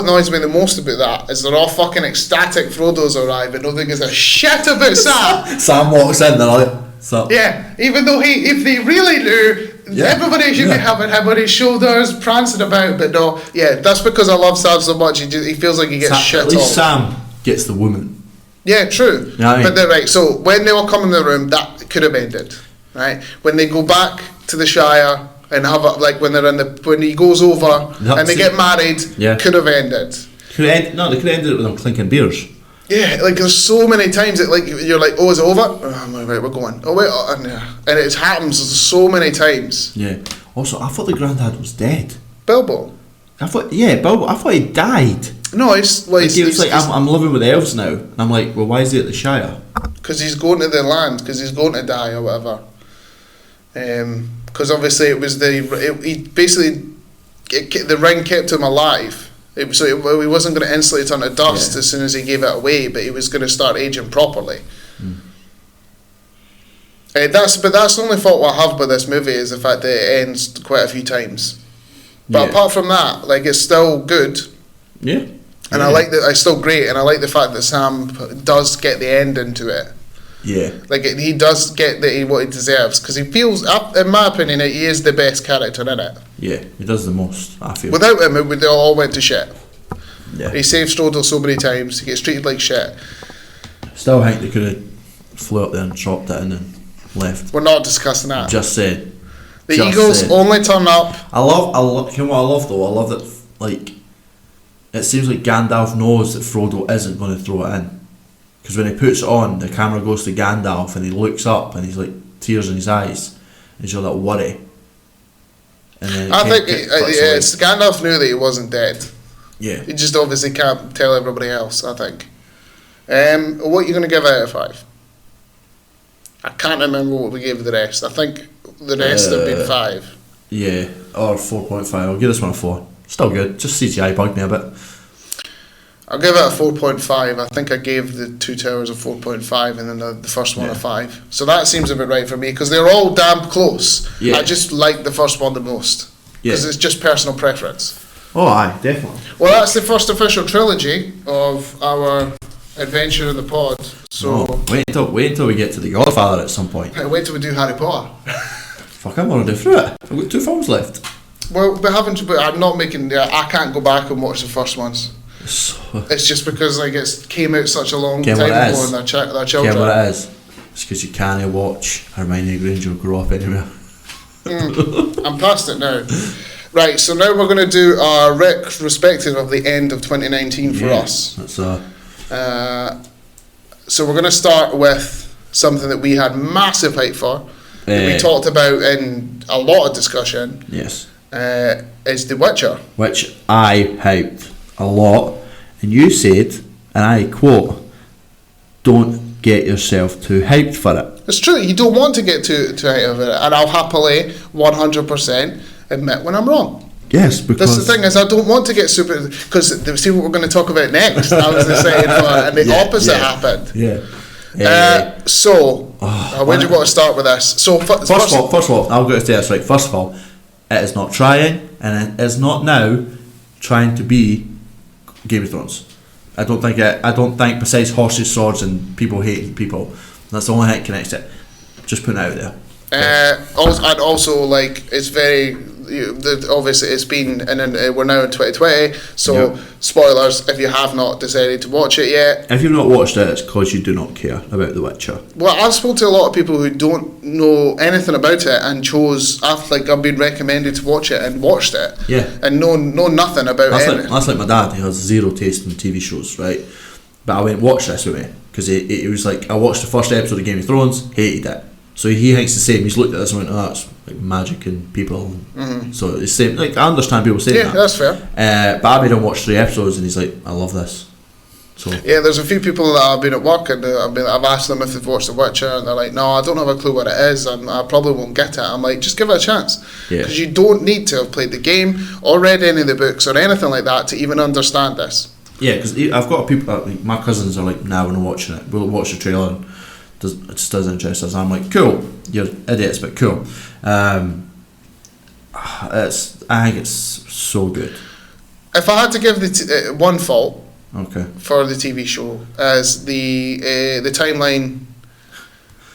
Speaker 2: annoys me the most about that is they're all fucking ecstatic. Frodo's arrived, and nobody gives a shit about Sam.
Speaker 1: Sam walks in, they're like, so.
Speaker 2: Yeah, even though if they really knew, everybody should be having him on his shoulders, prancing about. But no, that's because I love Sam so much. He feels like he gets shit on.
Speaker 1: At least Sam gets the woman.
Speaker 2: Yeah, true.
Speaker 1: You know what I mean?
Speaker 2: But they're right. So when they all come in the room, that could have ended. Right, when they go back to the Shire. And have when he goes over and they get married, could have ended.
Speaker 1: They could have ended it with them clinking beers.
Speaker 2: Yeah, like there's so many times that like you're like, oh, is it over? Oh, right, we're going. Oh wait, and it happens so many times.
Speaker 1: Yeah. Also, I thought the granddad was dead.
Speaker 2: Bilbo.
Speaker 1: Bilbo. I thought he died.
Speaker 2: No, it's like
Speaker 1: I'm living with elves now, and I'm like, well, why is he at the Shire?
Speaker 2: Because he's going to the land, because he's going to die or whatever. Because obviously it was the ring kept him alive. He wasn't going to instantly turn to dust as soon as he gave it away, but he was going to start aging properly. That's the only fault I have with this movie is the fact that it ends quite a few times. But apart from that, like it's still good.
Speaker 1: Yeah.
Speaker 2: And I like that. It's still great, and I like the fact that Sam does get the ending to it.
Speaker 1: Yeah. Like
Speaker 2: he does get what he deserves because he feels, in my opinion, that he is the best character in it.
Speaker 1: Yeah, he does the most, I feel.
Speaker 2: Without him, it would all went to shit.
Speaker 1: Yeah.
Speaker 2: He saves Frodo so many times. He gets treated like shit.
Speaker 1: Still think they could have flew up there and chopped it in and left.
Speaker 2: We're not discussing that.
Speaker 1: Just said.
Speaker 2: The Eagles only turn up.
Speaker 1: I love. You know what I love though? I love that. Like, it seems like Gandalf knows that Frodo isn't going to throw it in. Because when he puts it on, the camera goes to Gandalf and he looks up and he's like tears in his eyes. And he's all that worry. And then
Speaker 2: I think Gandalf knew that he wasn't dead.
Speaker 1: Yeah.
Speaker 2: He just obviously can't tell everybody else, I think. What are you going to give out of 5? I can't remember what we gave the rest. I think the rest have been 5.
Speaker 1: Yeah, or 4.5. I'll give this one a 4. Still good. Just CGI bugged me a bit.
Speaker 2: I'll give it a 4.5. I think I gave the Two Towers a 4.5 and then the first one a 5. So that seems a bit right for me because they're all damn close. Yeah. I just like the first one the most because it's just personal preference.
Speaker 1: Oh, aye, definitely.
Speaker 2: Well, that's the first official trilogy of our adventure in the pod. So
Speaker 1: wait until we get to The Godfather at some point.
Speaker 2: Wait till we do Harry Potter.
Speaker 1: Fuck, I'm gonna do through it. I've got 2 films left.
Speaker 2: Well, but I'm not making. I can't go back and watch the first ones. It's just because like it came out such a long time ago and their children.
Speaker 1: Yeah, what it is. It's because you can't watch Hermione Granger grow up anywhere.
Speaker 2: I'm past it now. Right, so now we're going to do our retrospective of the end of 2019 for us.
Speaker 1: That's
Speaker 2: so we're going to start with something that we had massive hype for. That we talked about in a lot of discussion.
Speaker 1: Yes.
Speaker 2: Is The Witcher.
Speaker 1: Which I hyped a lot, and you said, and I quote, "Don't get yourself too hyped for it."
Speaker 2: It's true. You don't want to get too hyped of it, and I'll happily 100% admit when I'm wrong.
Speaker 1: Yes, because
Speaker 2: that's the thing is I don't want to get super because see what we're going to talk about next. I was excited for it, and the opposite happened.
Speaker 1: Yeah.
Speaker 2: Where do you want to start with this? So first
Speaker 1: of all, I'll go to this right. First of all, it is not trying, and it is not now trying to be Game of Thrones. I don't think besides horses, swords, and people hating people, that's the only thing that connects it. Just putting it out there.
Speaker 2: Also, like it's very. Obviously, it's been, and then we're now in 2020. So, spoilers if you have not decided to watch it yet.
Speaker 1: If you've not watched it, it's because you do not care about The Witcher.
Speaker 2: Well, I've spoken to a lot of people who don't know anything about it and chose after I've been recommended to watch it and watched it.
Speaker 1: Yeah.
Speaker 2: And know nothing about it.
Speaker 1: That's like my dad. He has zero taste in TV shows, right? But I went watch this with me because he was like, I watched the first episode of Game of Thrones, hated it. So he thinks the same. He's looked at this and went, "Oh, that's like magic and people." So it's same. Like I understand people saying that.
Speaker 2: Yeah, that's fair.
Speaker 1: But I made him watch 3 episodes, and he's like, "I love this." So
Speaker 2: yeah, there's a few people that I've been at work and I've asked them if they've watched The Witcher, and they're like, "No, I don't have a clue what it is, and I probably won't get it." I'm like, just give it a chance, because you don't need to have played the game or read any of the books or anything like that to even understand this.
Speaker 1: Yeah, because I've got people, like, my cousins are like, "Nah, we're not watching it. We'll watch the trailer." And it just doesn't interest us. I'm like, cool, you're idiots, but cool. I think it's so good.
Speaker 2: If I had to give the one fault,
Speaker 1: okay,
Speaker 2: for the TV show, as the timeline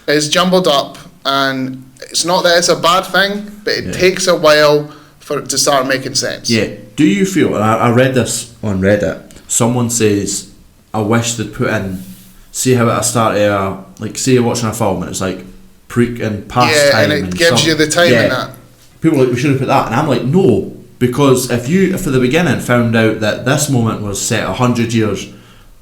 Speaker 2: is jumbled up, and it's not that it's a bad thing, but it takes a while for it to start making sense.
Speaker 1: Yeah. Do you feel? And I read this on Reddit. Someone says, "I wish they'd put in." See how at the start of like, say you're watching a film and it's like pre and past time,
Speaker 2: and it gives you the time in that.
Speaker 1: People are like, we should have put that, and I'm like, no, because if at the beginning found out that this moment was set 100 years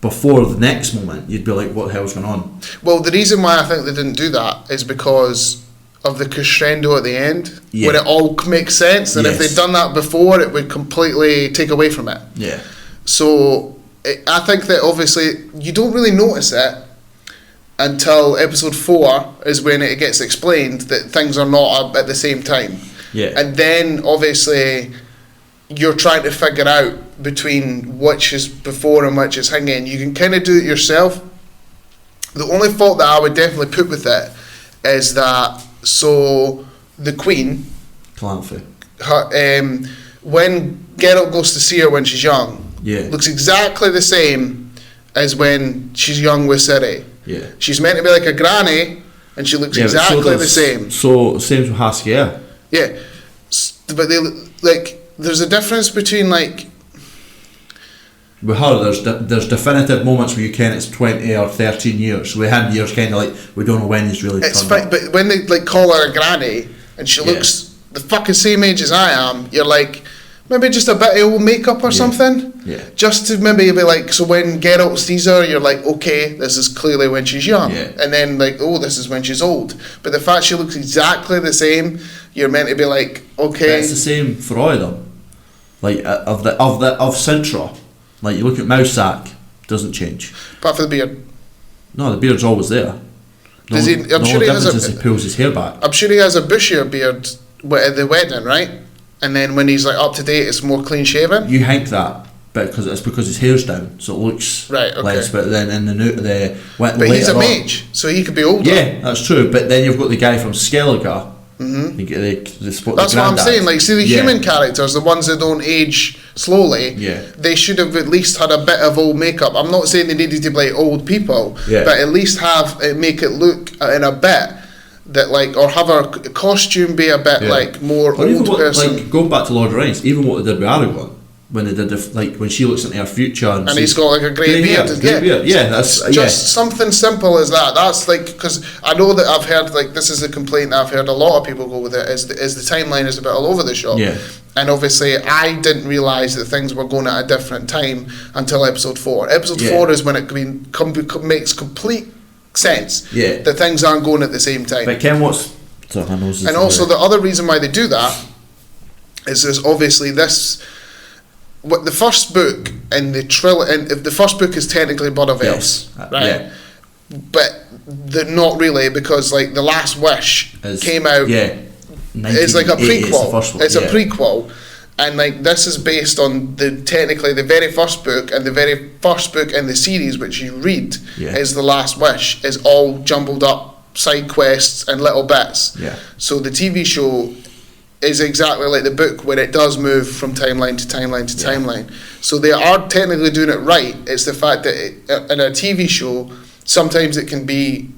Speaker 1: before the next moment, you'd be like, what the hell's going on?
Speaker 2: Well, the reason why I think they didn't do that is because of the crescendo at the end, when it all makes sense, and if they'd done that before, it would completely take away from it.
Speaker 1: Yeah.
Speaker 2: So I think that obviously you don't really notice it until episode 4 is when it gets explained that things are not at the same time.
Speaker 1: Yeah.
Speaker 2: And then obviously you're trying to figure out between which is before and which is hanging. You can kind of do it yourself. The only fault that I would definitely put with it is that, so the Queen,
Speaker 1: Calanthe,
Speaker 2: when Geralt goes to see her when she's young, looks exactly the same as when she's young with Ciri.
Speaker 1: Yeah.
Speaker 2: She's meant to be like a granny, and she looks exactly the same.
Speaker 1: So same with Haskell.
Speaker 2: Yeah, but they like. There's a difference between like.
Speaker 1: With her, there's definitive moments where you can it's 20 or 13 years. So with him, you're kind of like, we don't know when he's really.
Speaker 2: It's fine, but when they like call her a granny and she looks the fucking same age as I am, you're like, maybe just a bit of old makeup or something. Yeah. Just to maybe be like, so when Geralt sees her, you're like, okay, this is clearly when she's young. Yeah. And then like, oh, this is when she's old. But the fact she looks exactly the same, you're meant to be like, okay.
Speaker 1: But it's the same for all of them. Like of Sintra. Like you look at Mousak, doesn't change.
Speaker 2: Apart from the beard.
Speaker 1: No, the beard's always there.
Speaker 2: I'm sure he has
Speaker 1: he pulls his hair back.
Speaker 2: I'm sure he has a bushier beard at the wedding, right? And then when he's like up to date, it's more clean shaven.
Speaker 1: You think that, but because his hair's down, so it looks less. But then in the
Speaker 2: but he's a mage, so he could be older.
Speaker 1: Yeah, that's true. But then you've got the guy from Skellige. Mm-hmm.
Speaker 2: That's what I'm saying. Like, see the human characters, the ones that don't age slowly. Yeah. They should have at least had a bit of old makeup. I'm not saying they needed to be like old people, but at least have it make it look in a bit. That like, or have a costume be a bit like more or old person.
Speaker 1: Like going back to Lord of the Rings, even what they did with Aragorn, when they did when she looks into her future and
Speaker 2: he's got like a grey beard.
Speaker 1: Yeah, that's
Speaker 2: just something simple as that. That's like, because I know that I've heard like this is a complaint that I've heard a lot of people go with it is the timeline is a bit all over the shop. Yeah. And obviously I didn't realise that things were going at a different time until episode 4. Episode 4 is when it makes complete sense that things aren't going at the same time.
Speaker 1: But Ken, and
Speaker 2: also the other reason why they do that is there's obviously this. What the first book in the trilogy, and if the first book is technically Blood of Elves, right? But not really, because like The Last Wish came out. It's like a prequel. It's a prequel. And like this is based on technically the very first book, and the very first book in the series which you read is The Last Wish, is all jumbled up side quests and little bits. Yeah. So the TV show is exactly like the book, where it does move from timeline to timeline to timeline. So they are technically doing it right. It's the fact that in a TV show, sometimes it can be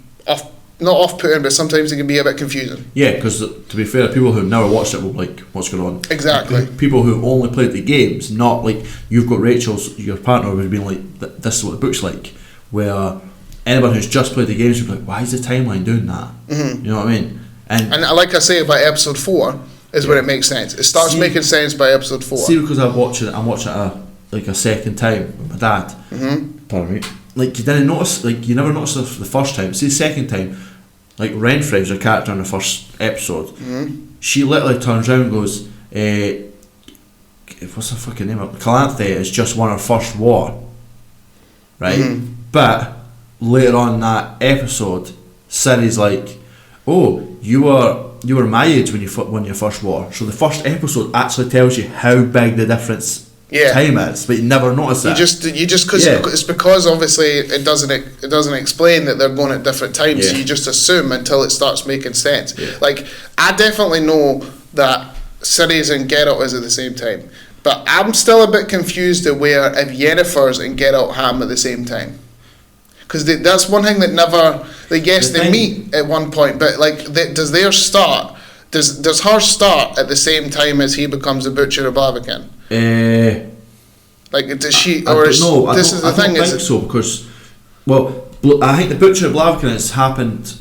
Speaker 2: not off-putting, but sometimes it can be a bit confusing.
Speaker 1: Yeah, because to be fair, people who never watched it will be like, what's going on?
Speaker 2: Exactly.
Speaker 1: People who only played the games, not like you've got Rachel's, your partner would have been like, this is what the book's like, where anyone who's just played the games would be like, why is the timeline doing that? Mm-hmm. You know what I mean? And
Speaker 2: like I say, by episode 4 is when it makes sense. It starts making sense by episode 4.
Speaker 1: See, because I'm watching it a second time with my dad. Mm-hmm. Pardon me. Like you didn't notice, like you never noticed the first time. See, the second time, like Renfrew's a character in the first episode. She literally turns around and goes, what's her fucking name? Calanthe is just won her first war, right? But later on in that episode, Ciri's like, oh, you were my age when you won your first war. So the first episode actually tells you how big the difference time is, but you never notice that.
Speaker 2: You just because it's because obviously it doesn't explain that they're born at different times. So you just assume until it starts making sense. Like, I definitely know that Ciri's and Geralt is at the same time, but I'm still a bit confused at where if Yennefer's and Geralt ham at the same time. Because that's one thing that never. Like, yes, they meet at one point, but like, does theirs start? Does her start at the same time as he becomes a butcher of Blaviken? Like, does she? Or is this is the thing?
Speaker 1: I don't think so, because, well, I think the butcher of Blaviken has happened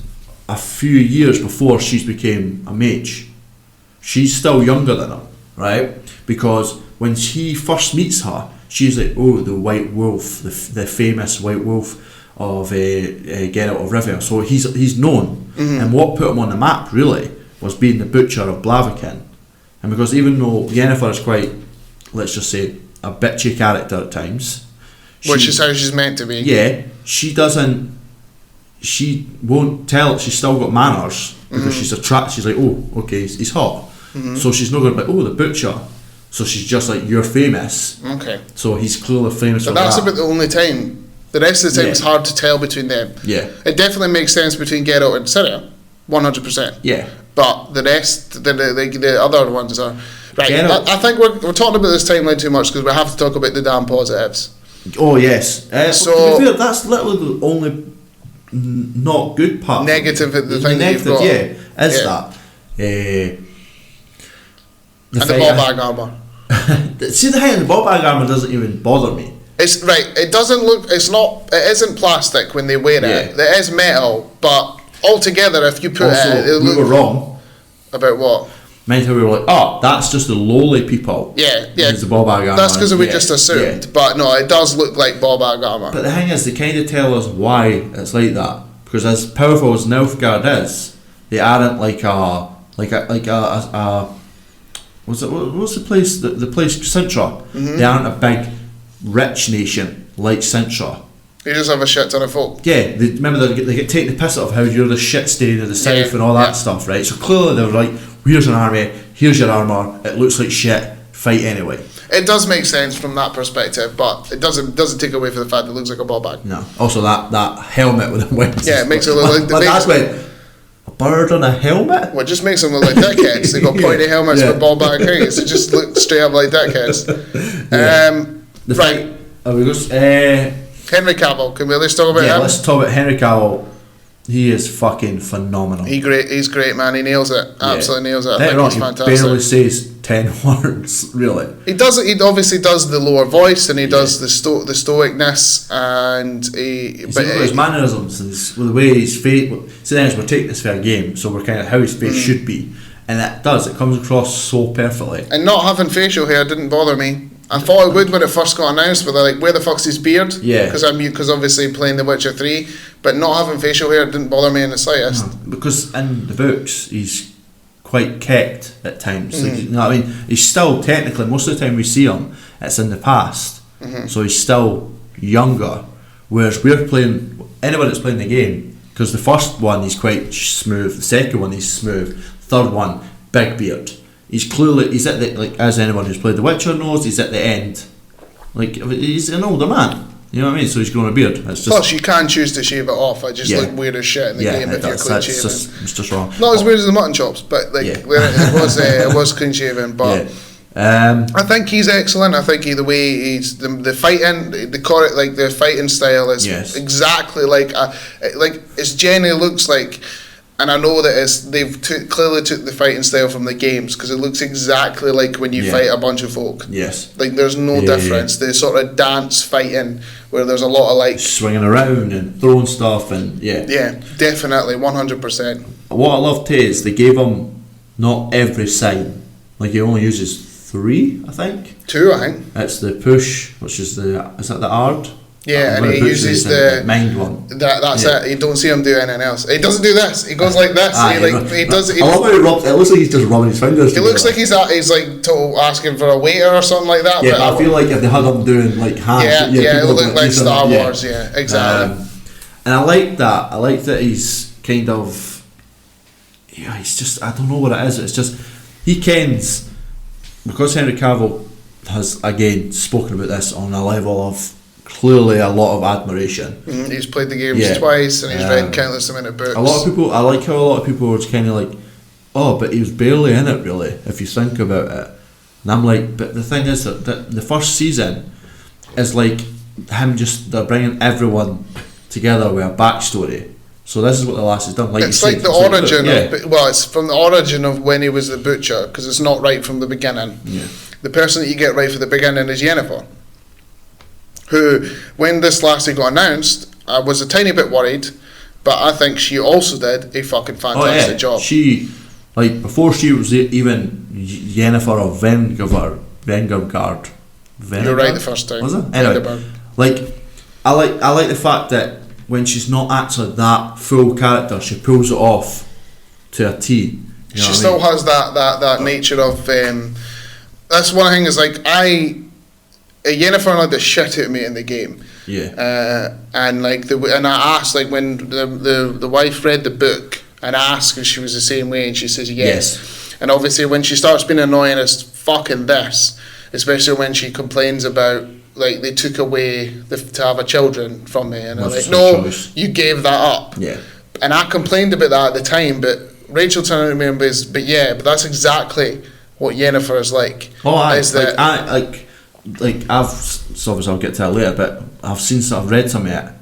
Speaker 1: a few years before she's became a mage. She's still younger than him, right? Because when he first meets her, she's like, oh, the White Wolf, the famous White Wolf of Geralt of Rivia. So he's known, and what put him on the map really was being the butcher of Blaviken. And because even though Yennefer is quite, let's just say, a bitchy character at times,
Speaker 2: which is how she's meant to be.
Speaker 1: Yeah, she won't tell. She's still got manners because she's attracted. She's like, oh, okay, he's hot. So she's not going to be like, oh, the butcher. So she's just like, you're famous. Okay. So he's clearly famous.
Speaker 2: But that's about the only time. The rest of the time it's hard to tell between them. Yeah. It definitely makes sense between Geralt and Ciri, 100%. Yeah. But the rest, the other ones are right. I think we're talking about this timeline too much because we have to talk about the damn positives.
Speaker 1: Oh yes. So to be fair, that's literally the only not good part.
Speaker 2: Negative, the thing that you've got.
Speaker 1: Yeah, is that.
Speaker 2: And the ball bag armour.
Speaker 1: See, the height of the ball bag armour doesn't even bother me.
Speaker 2: It's right. It doesn't look. It's not. It isn't plastic when they wear it. It is metal, but altogether, if you put
Speaker 1: we were wrong
Speaker 2: about what.
Speaker 1: Meant we were like, oh, that's just the lowly people.
Speaker 2: Yeah.
Speaker 1: It's the ball bag armour.
Speaker 2: That's because we just assumed. Yeah. But no, it does look like ball bag armour.
Speaker 1: But the thing is, they kind of tell us why it's like that, because as powerful as Nilfgaard is, they aren't like a what's the place? The place Sintra. They aren't a big rich nation like Sintra.
Speaker 2: You just have a shit ton of folk.
Speaker 1: Yeah, remember they get taken the piss out of how you're the shit stain of the south and all that stuff, right? So clearly they're like, here's an army, here's your armour, it looks like shit, fight anyway.
Speaker 2: It does make sense from that perspective, but it doesn't take away from the fact that it looks like a ball bag.
Speaker 1: No. Also that helmet with the wings.
Speaker 2: Yeah, it makes it look like
Speaker 1: that's when a bird on a helmet?
Speaker 2: Well, it just makes them look like dickheads. They've got pointy helmets with ball bag things. It just looks straight up like dickheads. Right. Henry Cavill. Can we at least talk about him?
Speaker 1: Yeah, let's talk about Henry Cavill. He is fucking phenomenal.
Speaker 2: He's great, man. He nails it. Absolutely nails it. I think he's fantastic.
Speaker 1: He barely says 10 words, really.
Speaker 2: He does it. He obviously does the lower voice, and he does the stoicness, and
Speaker 1: he's got his mannerisms and the way his face. So then we're taking this for a game, so we're kind of how his face should be, and it comes across so perfectly.
Speaker 2: And not having facial hair didn't bother me. I thought it would when it first got announced, but they're like, where the fuck's his beard? Yeah. Because obviously playing The Witcher 3, but not having facial hair didn't bother me in the slightest.
Speaker 1: No, because in the books, he's quite kept at times. Like, you know what I mean? He's still technically, most of the time we see him, it's in the past. So he's still younger. Whereas we're playing, anyone that's playing the game, because the first one he's quite smooth, the second one he's smooth, third one, big beard. He's at the, like, as anyone who's played The Witcher knows, he's at the end. Like, he's an older man. You know what I mean? So he's growing a beard. It's just,
Speaker 2: plus, you can choose to shave it off. I just look weird as shit in the game if you're clean shaven.
Speaker 1: It's just wrong.
Speaker 2: Not as weird as the mutton chops, but like it was clean shaven. But I think he's excellent. I think the way he's the fighting, the fighting style is exactly like it generally looks like. And I know that they've clearly took the fighting style from the games, because it looks exactly like when you fight a bunch of folk. Yes. Like, there's no difference. The sort of dance fighting where there's a lot of like
Speaker 1: swinging around and throwing stuff and
Speaker 2: Yeah, definitely, 100%.
Speaker 1: What I love too is they gave him not every sign. Like, he only uses 3, I think.
Speaker 2: 2, I think.
Speaker 1: It's the push, which is is that the Ard?
Speaker 2: Yeah, and he uses the
Speaker 1: mind one.
Speaker 2: That's it. You don't see him do anything else. He doesn't do this. He goes like this. He does.
Speaker 1: I love how it looks like he's just rubbing his fingers.
Speaker 2: It looks like he's like total asking for a waiter or something like that.
Speaker 1: Yeah, but I feel like if they had him doing like hands,
Speaker 2: it would look like Star Wars. Yeah, exactly.
Speaker 1: And I like that. I like that he's kind of. Yeah, he's just. I don't know what it is. It's just he kens because Henry Cavill has again spoken about this on a level of. Clearly a lot of admiration.
Speaker 2: He's played the games twice and he's read countless amount of books.
Speaker 1: A lot of people, I like how a lot of people were kind of like, oh, but he was barely in it really, if you think about it. And I'm like, but the thing is that the first season is like him they're bringing everyone together with a backstory. So this is what the last has done. Like
Speaker 2: it's like the origin it's from the origin of when he was the butcher, because it's not right from the beginning.
Speaker 1: Yeah.
Speaker 2: The person that you get right for the beginning is Yennefer, who, when this lassie got announced, I was a tiny bit worried, but I think she also did a fucking fantastic job.
Speaker 1: She, like, before she was even Yennefer of Vengergard.
Speaker 2: You're right the first time.
Speaker 1: Was it? Anyway, I like the fact that when she's not actually that full character, she pulls it off to a T.
Speaker 2: She still has that nature of. That's one thing is like Yennefer had the shit out of me in the game.
Speaker 1: Yeah.
Speaker 2: And I asked when the wife read the book and asked if she was the same way, and she says yes. And obviously when she starts being annoying as fucking this, especially when she complains about they took away to have a children from me, and I'm like, no, choice. You gave that up.
Speaker 1: Yeah. And
Speaker 2: I complained about that at the time, but Rachel turned to me and goes, but that's exactly what Yennefer is like.
Speaker 1: Obviously I'll get to that later, but I've read some of it,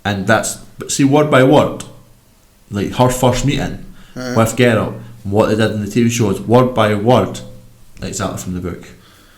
Speaker 1: and but see word by word, like her first meeting with Geralt, what they did in the TV show is word by word, exactly from the book.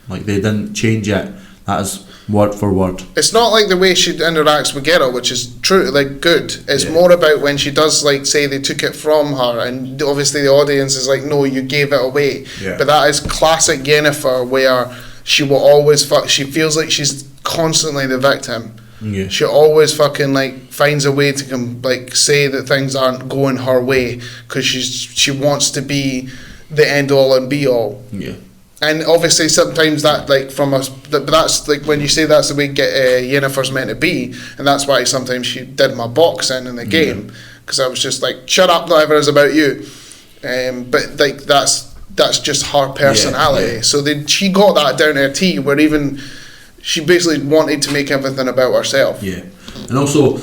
Speaker 1: Like they didn't change it. That is word for word.
Speaker 2: It's not like the way she interacts with Geralt, which is true, good. It's more about when she does say they took it from her, and obviously the audience is like, no, you gave it away.
Speaker 1: Yeah.
Speaker 2: But that is classic Yennefer, where she will always she feels like she's constantly the victim.
Speaker 1: Yeah.
Speaker 2: She always fucking finds a way to say that things aren't going her way, because she wants to be the end all and be all.
Speaker 1: Yeah.
Speaker 2: And obviously sometimes that but that's when you say that's the way Yennefer's meant to be, and that's why sometimes she did my boxing in the game, because I was just shut up, not ever is about you. But that's just her personality.
Speaker 1: Yeah.
Speaker 2: So she got that down to a T, where even she basically wanted to make everything about herself.
Speaker 1: Yeah. And also,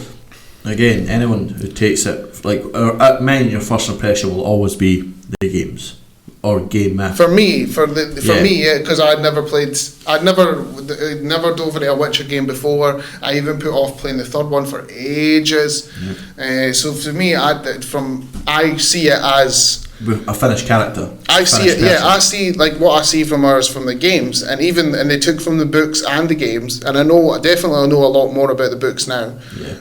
Speaker 1: again, anyone who takes it, at mine, your first impression will always be the games. Or game method.
Speaker 2: For me, because I'd never dove into a Witcher game before. I even put off playing the third one for ages. Yeah. So for me, I see it as
Speaker 1: a finished character.
Speaker 2: I see it. Yeah, I see what I see from her is from the games, and they took from the books and the games. And I definitely know a lot more about the books now.
Speaker 1: Yeah.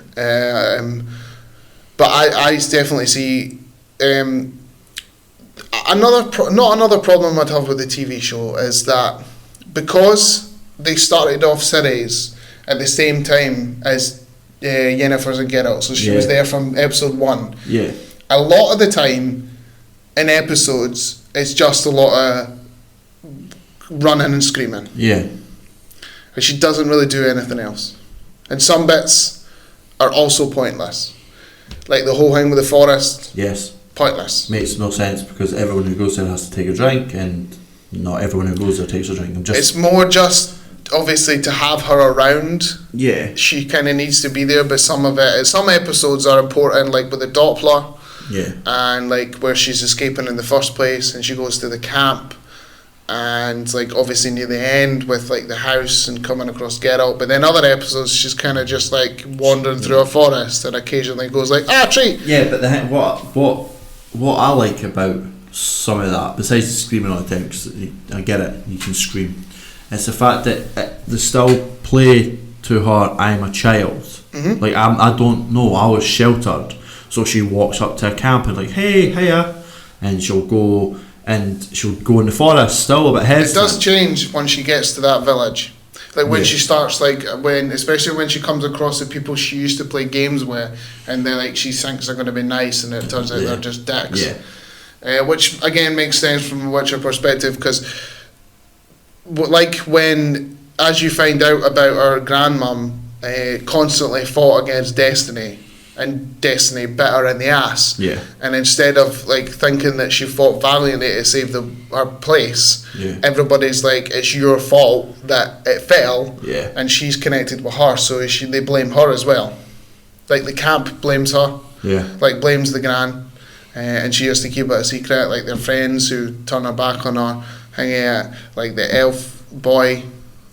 Speaker 2: But I definitely see. Another problem I'd have with the TV show is that because they started off series at the same time as Yennefer's and Geralt, so she was there from episode 1.
Speaker 1: Yeah.
Speaker 2: A lot of the time in episodes, it's just a lot of running and screaming.
Speaker 1: Yeah.
Speaker 2: And she doesn't really do anything else. And some bits are also pointless. Like the whole thing with the forest.
Speaker 1: Yes.
Speaker 2: Pointless.
Speaker 1: Makes no sense, because everyone who goes there has to take a drink, and not everyone who goes there takes a drink.
Speaker 2: It's more just obviously to have her around.
Speaker 1: Yeah.
Speaker 2: She kind of needs to be there, but some episodes are important, like with the Doppler.
Speaker 1: Yeah.
Speaker 2: And where she's escaping in the first place, and she goes to the camp, and obviously near the end with the house and coming across Geralt. But then other episodes she's kind of just wandering through a forest, and occasionally goes treat.
Speaker 1: Yeah, but what I like about some of that, besides the screaming all the time, because I get it, you can scream, it's the fact that they still play to her, I'm a child.
Speaker 2: Mm-hmm.
Speaker 1: I don't know, I was sheltered. So she walks up to a camp and hey, hiya, and she'll go in the forest, still a bit hesitant.
Speaker 2: It does change when she gets to that village. Like when she starts, like especially when she comes across the people she used to play games with, and they're like, she thinks they're going to be nice, and it turns out they're just dicks. Which again makes sense from a Witcher perspective, because like when, as you find out about her grandmum, constantly fought against Destiny, and Destiny bit her in the ass. And instead of like thinking that she fought valiantly to save her place, everybody's like, it's your fault that it fell, and she's connected with her, so they blame her as well. Like the camp blames her, like blames the gran, and she has to keep it a secret. Like their friends who turn her back on her, hanging out, like the elf boy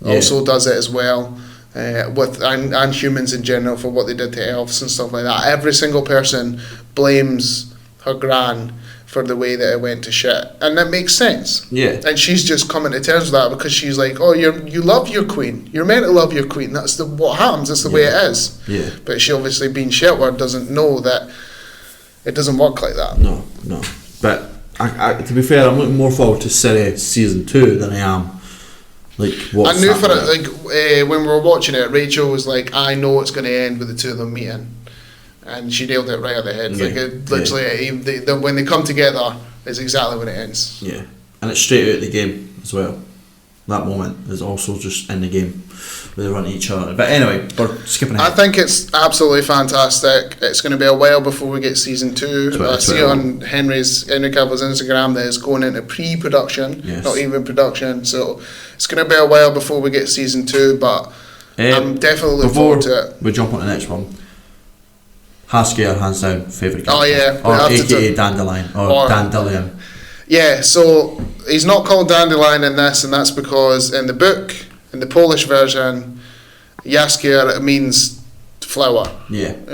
Speaker 2: also does it as well. And humans in general for what they did to elves and stuff like that. Every single person blames her gran for the way that it went to shit, and that makes sense. And she's just coming to terms with that, because she's like, oh, you love your queen. You're meant to love your queen. That's what happens. That's the way it is. But she, obviously being Shelter, doesn't know that it doesn't work like that.
Speaker 1: No. But I, to be fair, I'm looking more forward to Ciri season 2 than I am. Like, I
Speaker 2: knew for it, like when we were watching it, Rachel was like, I know it's going to end with the two of them meeting, and she nailed it right on the head. Like it, literally, when they come together, is exactly when it ends.
Speaker 1: And it's straight out of the game as well. That moment is also just in the game where they run each other. But anyway, we're skipping ahead.
Speaker 2: I think it's absolutely fantastic. It's going to be a while before we get season 2. I see on Henry Cavill's Instagram that it's going into pre-production, not even production. So it's going to be a while before we get season 2. But I'm definitely looking forward to it.
Speaker 1: We jump on the next one. Haskier, hands down, favourite character.
Speaker 2: Oh yeah,
Speaker 1: or AKA Dandelion or Dandelion.
Speaker 2: Yeah, so he's not called Dandelion in this, and that's because in the book, in the Polish version, Jaskier means flower,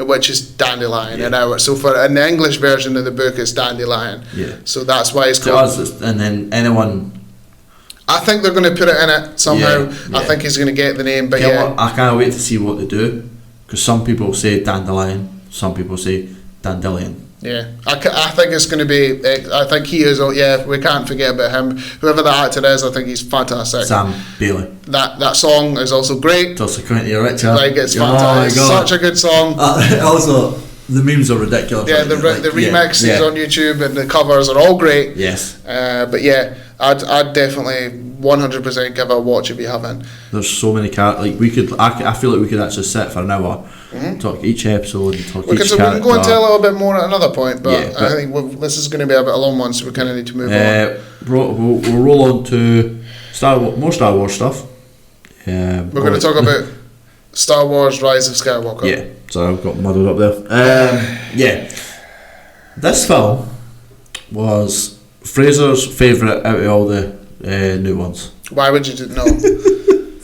Speaker 2: which is dandelion in our. So in the English version of the book, it's dandelion. So that's why it's called.
Speaker 1: And then anyone.
Speaker 2: I think they're going to put it in it somehow. I think he's going to get the name, but
Speaker 1: I can't wait to see what they do, because some people say dandelion, some people say dandelion.
Speaker 2: I think it's going to be. I think he is. We can't forget about him. Whoever the actor is, I think he's fantastic.
Speaker 1: Sam Bailey.
Speaker 2: That song is also great.
Speaker 1: Tulsa County Richer.
Speaker 2: Like it's fantastic. It's such a good song.
Speaker 1: Also, the memes are ridiculous.
Speaker 2: The remixes on YouTube and the covers are all great. But I'd definitely 100% give it a watch if you haven't.
Speaker 1: There's so many characters. I feel like we could actually sit for an hour, talk each episode, and talk each character.
Speaker 2: We can go into a little bit more at another point, but I think this is going to be a bit of a long one, so we kind of need to move on.
Speaker 1: We'll roll on to more Star Wars stuff.
Speaker 2: We're going to talk about Star Wars: Rise of Skywalker.
Speaker 1: So I've got muddled up there. This film was Fraser's favourite out of all the new ones.
Speaker 2: Why would you know?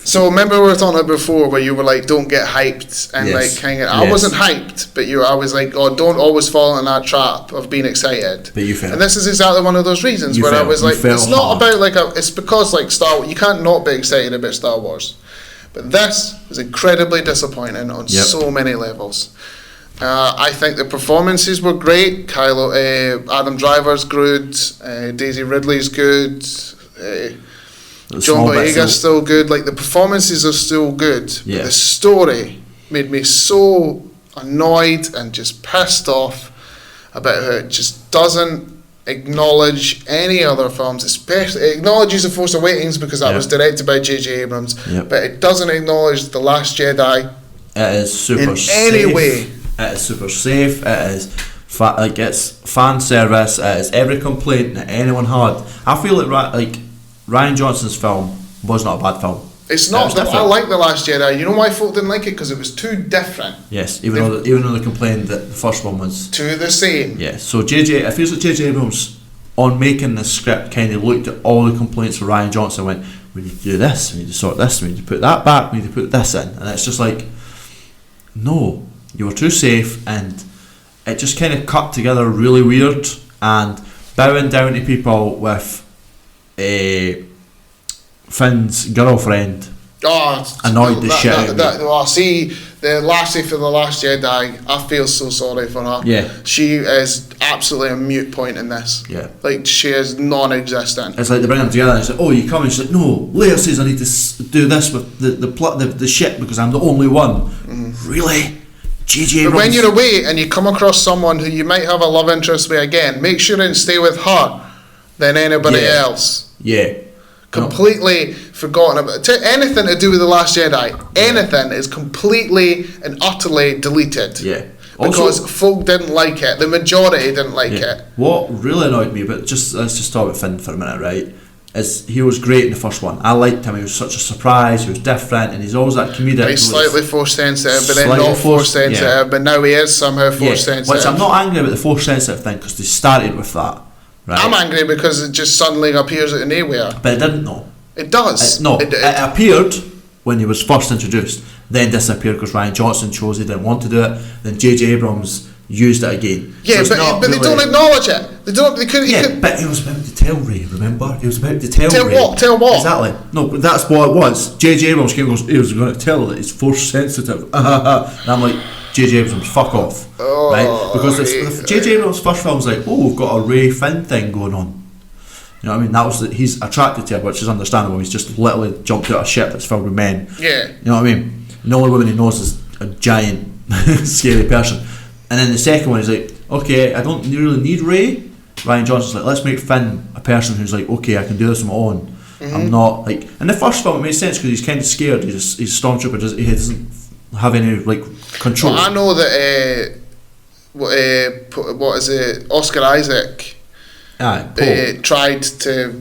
Speaker 2: So remember we were talking about before where you were like, don't get hyped and like kind of. I wasn't hyped, but I was like, oh, don't always fall in that trap of being excited.
Speaker 1: But you fell.
Speaker 2: And this is exactly one of those reasons where I was like, it's not about like it's because like Star Wars. You can't not be excited about Star Wars, but this is incredibly disappointing on so many levels. I think the performances were great. Adam Driver's good. Daisy Ridley's good. John Boyega's still good. Like the performances are still good. But the story made me so annoyed and just pissed off about how it just doesn't acknowledge any other films. Especially it acknowledges The Force Awakens because that was directed by J.J. Abrams, but it doesn't acknowledge The Last Jedi.
Speaker 1: It is super
Speaker 2: in
Speaker 1: safe.
Speaker 2: Any way.
Speaker 1: It is super safe. It is it's fan service. It is every complaint that anyone had. I feel like Rian Johnson's film was not a bad film.
Speaker 2: It's not. I like The Last Jedi. You know why folk didn't like it? Because it was too different.
Speaker 1: Yes, even though they complained that the first one was
Speaker 2: too the same.
Speaker 1: Yeah. So it feels like J.J. Abrams on making this script kind of looked at all the complaints of Rian Johnson and went, we need to do this, we need to sort this, we need to put that back, we need to put this in, and it's just like, no, you were too safe, and it just kind of cut together really weird, and bowing down to people with Finn's girlfriend annoyed the shit out of me.
Speaker 2: See, the lassie for The Last Jedi, I feel so sorry for her.
Speaker 1: Yeah.
Speaker 2: She is absolutely a mute point in this.
Speaker 1: Yeah.
Speaker 2: Like, she is non-existent.
Speaker 1: It's like they bring them together and it's like, oh, you come, and she's like, no, Leia says I need to do this with the ship because I'm the only one. Really? J.J.
Speaker 2: But when you're away and you come across someone who you might have a love interest with again, make sure and stay with her than anybody else.
Speaker 1: Yeah.
Speaker 2: Completely forgotten about anything to do with The Last Jedi. Anything is completely and utterly deleted.
Speaker 1: Yeah.
Speaker 2: Because folk didn't like it. The majority didn't like it.
Speaker 1: What really annoyed me, but let's just talk about Finn for a minute, right? Is he was great in the first one. I liked him. He was such a surprise. He was different, and he's always that comedic.
Speaker 2: He's slightly force sensitive, but then not force sensitive. Yeah. But now he is somehow force sensitive.
Speaker 1: Which I'm not angry about the force sensitive thing because they started with that. Right?
Speaker 2: I'm angry because it just suddenly appears out of nowhere.
Speaker 1: But it didn't, though.
Speaker 2: It does.
Speaker 1: It appeared when he was first introduced, then disappeared because Rian Johnson chose he didn't want to do it. Then J.J. Abrams used it again.
Speaker 2: Yeah, so but they don't acknowledge it. They don't. They couldn't.
Speaker 1: Yeah, but he was about to tell Ray. Remember, he was about to tell Ray.
Speaker 2: Tell what?
Speaker 1: Exactly. No, but that's what it was. J.J. Abrams came and goes, he was going to tell her that he's force sensitive. And I'm like, J.J. Abrams, fuck off.
Speaker 2: Oh,
Speaker 1: right? Because J.J. Abrams' first film was like, oh, we've got a Ray Finn thing going on. You know what I mean? That was he's attracted to her, which is understandable. He's just literally jumped out of a ship that's filled with men.
Speaker 2: Yeah.
Speaker 1: You know what I mean? And the only woman he knows is a giant, scary person. And then the second one, he's like, okay, I don't really need Ray. Rian Johnson's like, let's make Finn a person who's like, okay, I can do this on my own. I'm not like. In the first film, it made sense because he's kind of scared. He's a stormtrooper. He doesn't have any like control.
Speaker 2: Well, I know that. What is it? Oscar Isaac. Tried to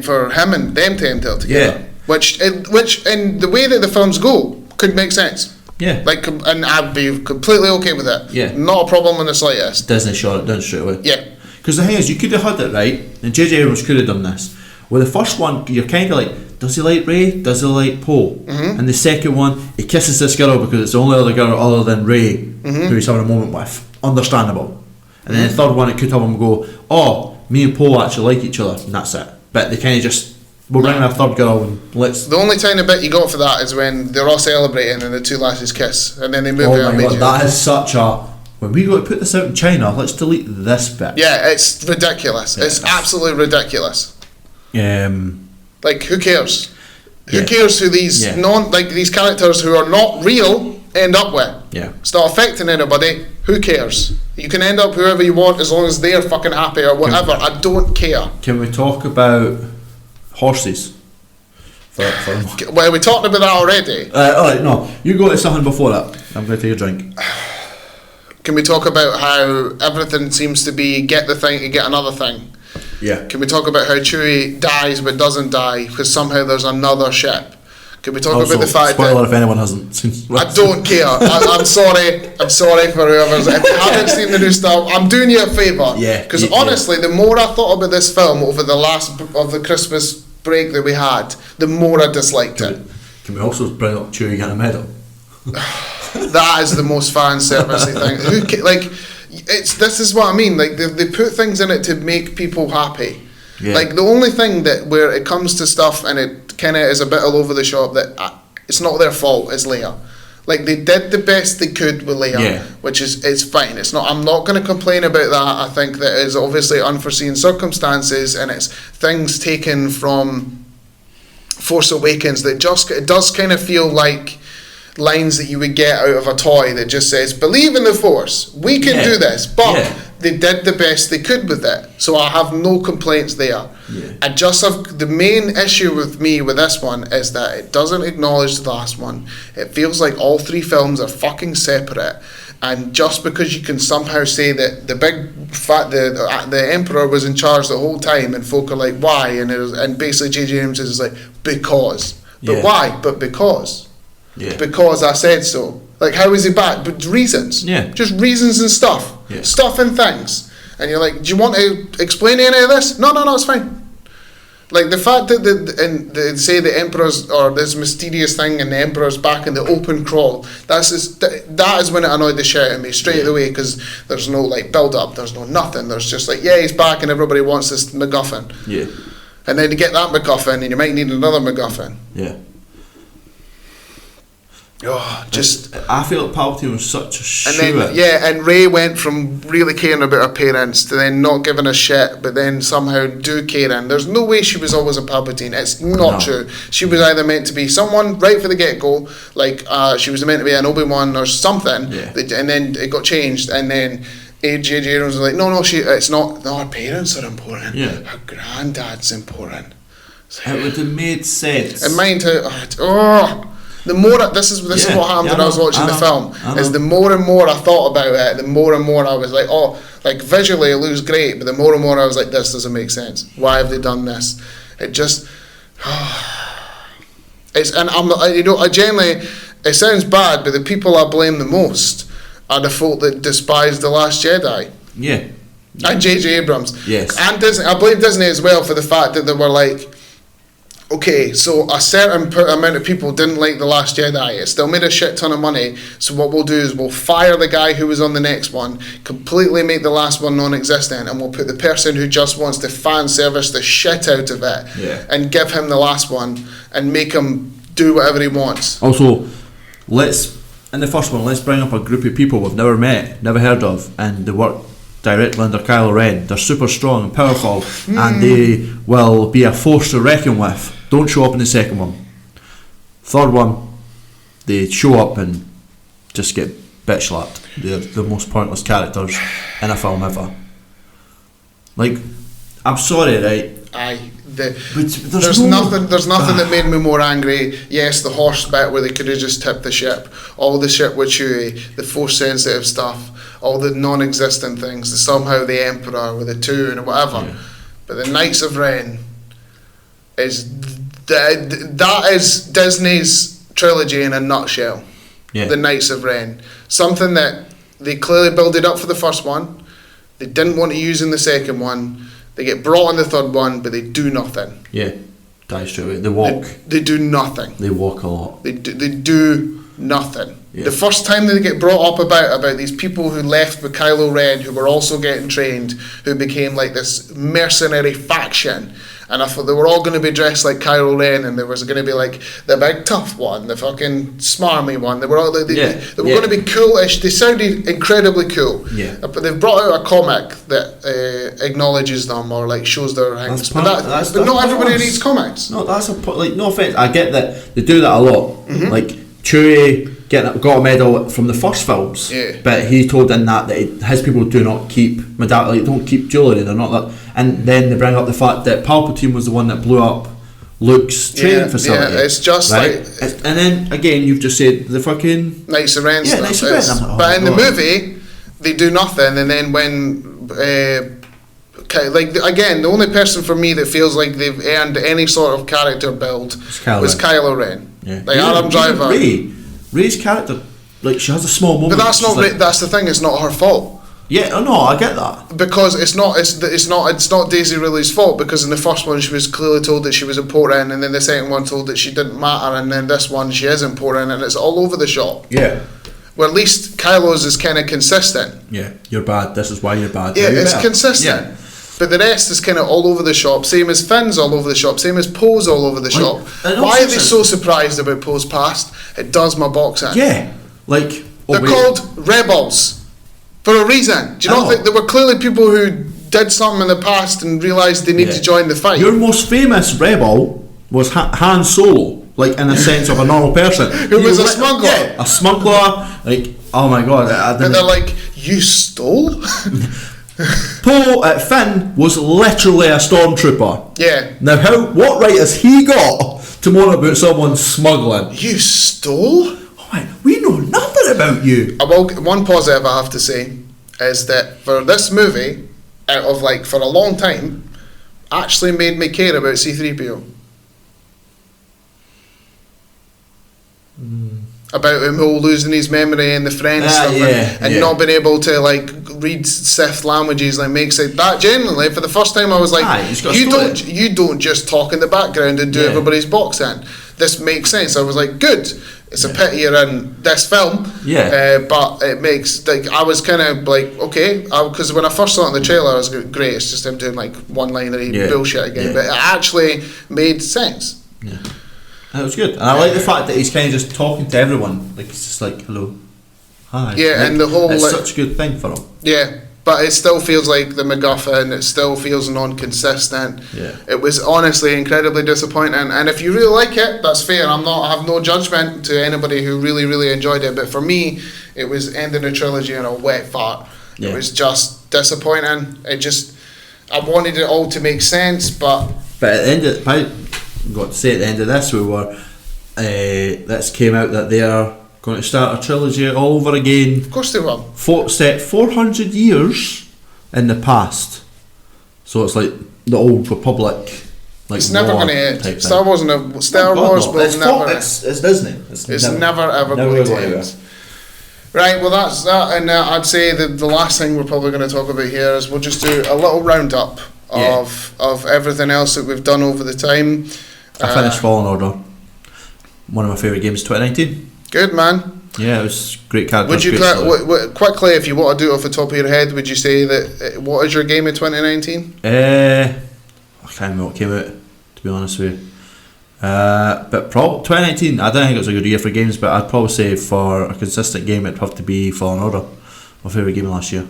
Speaker 2: for him and them to enter together. Yeah. Which in the way that the films go could make sense.
Speaker 1: Yeah.
Speaker 2: Like, and I'd be completely okay with it.
Speaker 1: Yeah.
Speaker 2: Not a problem in the slightest.
Speaker 1: Disney shot it down straight away.
Speaker 2: Yeah.
Speaker 1: Because the thing is, you could have had it right, and J.J. Abrams could have done this. With the first one, you're kind of like, does he like Ray? Does he like Poe? And the second one, he kisses this girl because it's the only other girl other than Ray who he's having a moment with. Understandable. And then the third one, it could have him go, oh, me and Poe actually like each other, and that's it. But they kind of just, we'll bring in a third girl and let's...
Speaker 2: The only tiny bit you got for that is when they're all celebrating and the two lasses kiss, and then they move
Speaker 1: out. Oh my god, that is such a... When we go to put this out in China, let's delete this bit.
Speaker 2: Yeah, it's ridiculous. Yeah, it's absolutely ridiculous. Like, who cares? Who cares who these these characters who are not real end up with?
Speaker 1: Yeah.
Speaker 2: It's not affecting anybody. Who cares? You can end up whoever you want as long as they're fucking happy or whatever. I don't care.
Speaker 1: Can we talk about horses?
Speaker 2: Well, we talked about that already.
Speaker 1: Alright, no. You go to something before that. I'm going to take a drink.
Speaker 2: Can we talk about how everything seems to be get the thing to get another thing?
Speaker 1: Yeah.
Speaker 2: Can we talk about how Chewie dies but doesn't die because somehow there's another ship? Can we talk about the fact
Speaker 1: spoiler
Speaker 2: that...
Speaker 1: if anyone hasn't seen...
Speaker 2: I don't care. I'm sorry. I'm sorry for whoever's... If you haven't seen the new stuff, I'm doing you a favour.
Speaker 1: Yeah.
Speaker 2: Because honestly, the more I thought about this film over the last of the Christmas break that we had, the more I disliked it.
Speaker 1: Can we also bring up Chewie getting a medal?
Speaker 2: That is the most fan servicey thing. This is what I mean. Like they put things in it to make people happy. Yeah. Like the only thing that where it comes to stuff and it kind of is a bit all over the shop that it's not their fault is Leia. Like they did the best they could with Leia, which is fine. It's not. I'm not going to complain about that. I think that is obviously unforeseen circumstances and it's things taken from Force Awakens that it does kind of feel like lines that you would get out of a toy that just says, believe in the Force, we can do this, but they did the best they could with it, so I have no complaints there. I just have the main issue with me with this one is that it doesn't acknowledge the last one. It feels like all three films are fucking separate, and just because you can somehow say that the big fat the Emperor was in charge the whole time and folk are like why, and basically J.J. Abrams is like because, but why, but because. Yeah. Because I said so. Like, how is he back? But reasons. Yeah. Just reasons and stuff. Yeah. Stuff and things. And you're like, do you want to explain any of this? No, it's fine. Like, the fact that they say the Emperor's, or this mysterious thing, and the Emperor's back in the open crawl, that is when it annoyed the shit out of me straight away, because there's no, like, build-up, there's no nothing. There's just like, he's back, and everybody wants this MacGuffin. Yeah. And then you get that MacGuffin, and you might need another MacGuffin.
Speaker 1: Yeah.
Speaker 2: I
Speaker 1: feel like Palpatine was such a shit.
Speaker 2: And Rey went from really caring about her parents to then not giving a shit, but then somehow do caring. There's no way she was always a Palpatine. It's not true. She was either meant to be someone right for the get-go, like she was meant to be an Obi-Wan or something, and then it got changed, and then J.J. Abrams was like, no, it's not. No, her parents are important.
Speaker 1: Yeah.
Speaker 2: Her granddad's important.
Speaker 1: It would have made sense.
Speaker 2: And mind how, the more this is what happened when I was watching the film. Is the more and more I thought about it, the more and more I was like, like visually it looks great, but the more and more I was like, this doesn't make sense. Why have they done this? It just, I genuinely, it sounds bad, but the people I blame the most are the folk that despise The Last Jedi.
Speaker 1: Yeah.
Speaker 2: And J.J. Abrams.
Speaker 1: Yes.
Speaker 2: And Disney. I blame Disney as well for the fact that they were like, okay, so a certain amount of people didn't like The Last Jedi. It still made a shit ton of money. So what we'll do is we'll fire the guy who was on the next one, completely make the last one non-existent, and we'll put the person who just wants to fan service the shit out of it and give him the last one and make him do whatever he wants.
Speaker 1: Also, in the first one, let's bring up a group of people we've never met, never heard of, and they work directly under Kylo Ren. They're super strong and powerful, and they will be a force to reckon with. Don't show up in the second one. Third one, they show up and just get bitch slapped. They're the most pointless characters in a film ever. Like, I'm sorry, right?
Speaker 2: There's nothing that made me more angry. Yes, the horse bit where they could have just tipped the ship, all the shit with Chewie, the force sensitive stuff, all the non-existent things, somehow the Emperor with the two and whatever. But the Knights of Ren that is Disney's trilogy in a nutshell. The Knights of Ren, something that they clearly built it up for the first one, they didn't want to use in the second one, they get brought in the third one, but they do nothing.
Speaker 1: Die straight away. They walk.
Speaker 2: They do nothing.
Speaker 1: They walk a lot.
Speaker 2: They do nothing. The first time they get brought up about these people who left with Kylo Ren, who were also getting trained, who became like this mercenary faction, and I thought they were all going to be dressed like Kylo Ren, and there was going to be like the big tough one, the fucking smarmy one. They were all they were going to be coolish. They sounded incredibly cool. But they've brought out a comic that acknowledges them or like shows their ranks. But not everybody reads comics.
Speaker 1: No, that's no offense. I get that they do that a lot. Like Chewie got a medal from the first films, but he told in that his people do not keep medallion, like, don't keep jewellery. They're not that. And then they bring up the fact that Palpatine was the one that blew up Luke's training facility.
Speaker 2: It's just right?
Speaker 1: And then again, you've just said the fucking
Speaker 2: Knights of Ren stuff.
Speaker 1: Knights of Ren.
Speaker 2: But in the movie, they do nothing. And then when again, the only person for me that feels like they've earned any sort of character build was Kylo Ren. Like Adam Driver.
Speaker 1: Rey's character, like, she has a small moment.
Speaker 2: But that's not. That's the thing. It's not her fault.
Speaker 1: No, I get that.
Speaker 2: Because it's not Daisy Ridley's fault. Because in the first one she was clearly told that she was important, and then the second one told that she didn't matter, and then this one she is important, and it's all over the shop. Well, at least Kylo's is kind of consistent.
Speaker 1: You're bad. This is why you're bad.
Speaker 2: It's consistent. But the rest is kind of all over the shop. Same as Finn's all over the shop. Same as Poe's all over the shop. Why are they so surprised about Poe's past? It does my box in. They're called rebels for a reason. Do you not think there were clearly people who did something in the past and realised they need to join the fight?
Speaker 1: Your most famous rebel was Han Solo, like in a sense of a normal person.
Speaker 2: Who was a smuggler.
Speaker 1: A smuggler. Like, oh my god.
Speaker 2: And they're like, you stole?
Speaker 1: Finn was literally a stormtrooper. Now, what right has he got to moan about someone smuggling?
Speaker 2: You stole?
Speaker 1: Oh my, we know nothing about you.
Speaker 2: One positive I have to say is that for this movie, out of like for a long time, actually made me care about C-3PO. About him losing his memory and the friend stuff and not being able to like read Sith languages, like makes it that genuinely for the first time I was like, you don't just talk in the background and do everybody's box in. This makes sense. I was like, good. It's a pity you're in this film, but it makes like I was kind of like okay, because when I first saw it in the trailer, I was great. It's just him doing like one-linery bullshit again, but it actually made sense.
Speaker 1: It was good, and I like the fact that he's kind of just talking to everyone. Like, he's just like, hello, hi.
Speaker 2: Yeah,
Speaker 1: like,
Speaker 2: and the whole...
Speaker 1: It's
Speaker 2: like,
Speaker 1: such a good thing for him.
Speaker 2: Yeah, but it still feels like the MacGuffin. It still feels non-consistent.
Speaker 1: Yeah.
Speaker 2: It was honestly incredibly disappointing. And if you really like it, that's fair. I have no judgment to anybody who really, really enjoyed it. But for me, it was ending the trilogy in a wet fart. Yeah. It was just disappointing. I wanted it all to make sense, but
Speaker 1: at the end of, I've got to say, at the end of this, this came out that they are going to start a trilogy all over again.
Speaker 2: Of course they will.
Speaker 1: Set 400 years in the past. So it's like the old Republic. Like,
Speaker 2: it's never going to end. Star Wars will never.
Speaker 1: It's Disney.
Speaker 2: It's never ever going to end. Right, well that's that, and I'd say that the last thing we're probably going to talk about here is we'll just do a little roundup of everything else that we've done over the time.
Speaker 1: I finished Fallen Order. One of my favourite games, 2019.
Speaker 2: Good, man.
Speaker 1: Yeah, it was great character.
Speaker 2: Would you quickly, if you want to do it off the top of your head, would you say that what is your game of 2019?
Speaker 1: I can't remember what came out, to be honest with you. But 2019, I don't think it was a good year for games, but I'd probably say for a consistent game it'd have to be Fallen Order, my favourite game last year.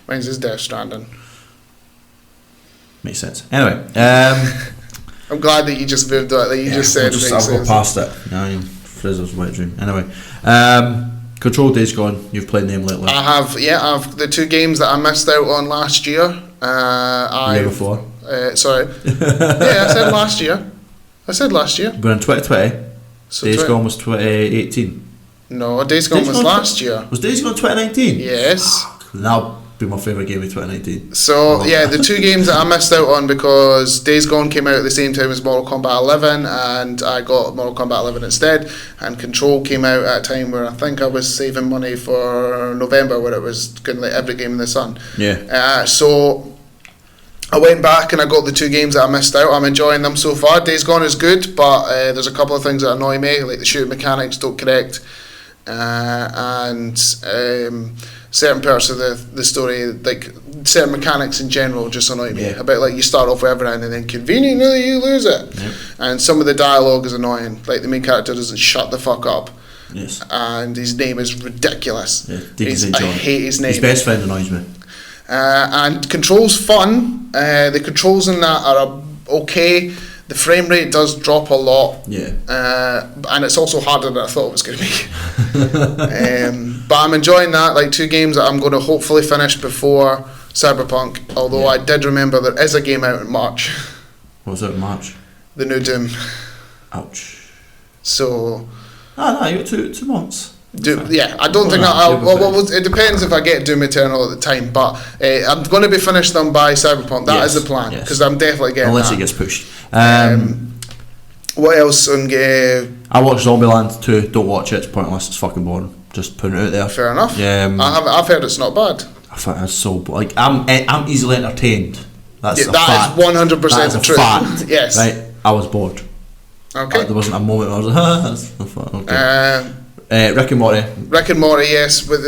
Speaker 2: Mine's is Death Stranding.
Speaker 1: Makes sense. Anyway,
Speaker 2: I'm glad that you just moved on. That you just said.
Speaker 1: I'll go past it. Frizzle's wet dream. Anyway, Control Days Gone. You've played them lately.
Speaker 2: I have. Yeah, I've the two games that I missed out on last year.
Speaker 1: Year before.
Speaker 2: Sorry. Yeah, I said last year.
Speaker 1: We're in 2020.
Speaker 2: So
Speaker 1: Days Gone was 2018.
Speaker 2: No, Days Gone was last year.
Speaker 1: Was Days Gone 2019?
Speaker 2: Yes.
Speaker 1: That'll be my favourite game of 2019.
Speaker 2: So yeah, the two games that I missed out on because Days Gone came out at the same time as Mortal Kombat 11, and I got Mortal Kombat 11 instead. And Control came out at a time where I think I was saving money for November, where it was going to like every game in the sun.
Speaker 1: Yeah.
Speaker 2: So I went back and I got the two games that I missed out. I'm enjoying them so far. Days Gone is good, but there's a couple of things that annoy me, like the shooting mechanics don't connect, and certain parts of the story, like certain mechanics in general, just annoy me.
Speaker 1: Yeah.
Speaker 2: About like you start off with everything and then conveniently you lose it.
Speaker 1: Yep.
Speaker 2: And some of the dialogue is annoying. Like the main character doesn't shut the fuck up.
Speaker 1: Yes.
Speaker 2: And his name is ridiculous.
Speaker 1: Yeah,
Speaker 2: I hate his name.
Speaker 1: His best friend annoys me.
Speaker 2: And Control's fun. The controls in that are okay. The frame rate does drop a lot.
Speaker 1: Yeah.
Speaker 2: And it's also harder than I thought it was going to be. But I'm enjoying that. Like two games that I'm going to hopefully finish before Cyberpunk. Although I did remember there is a game out in March.
Speaker 1: What was it in March?
Speaker 2: The new Doom.
Speaker 1: Ouch.
Speaker 2: So.
Speaker 1: No, you got 2 months.
Speaker 2: I don't think it depends if I get Doom Eternal at the time, but I'm going to be finished them by Cyberpunk. That is the plan, because I'm definitely getting
Speaker 1: unless it gets pushed. What
Speaker 2: else?
Speaker 1: I watched Zombieland 2. Don't watch it. It's pointless. It's fucking boring. Just putting it out there.
Speaker 2: Fair enough. I've heard it's not bad.
Speaker 1: I thought it's so like I'm easily entertained. That is
Speaker 2: 100% the truth.
Speaker 1: Fact.
Speaker 2: Yes.
Speaker 1: Right. I was bored.
Speaker 2: Okay.
Speaker 1: There wasn't a moment where I was like, okay. Rick and Morty.
Speaker 2: Rick and Morty, yes. With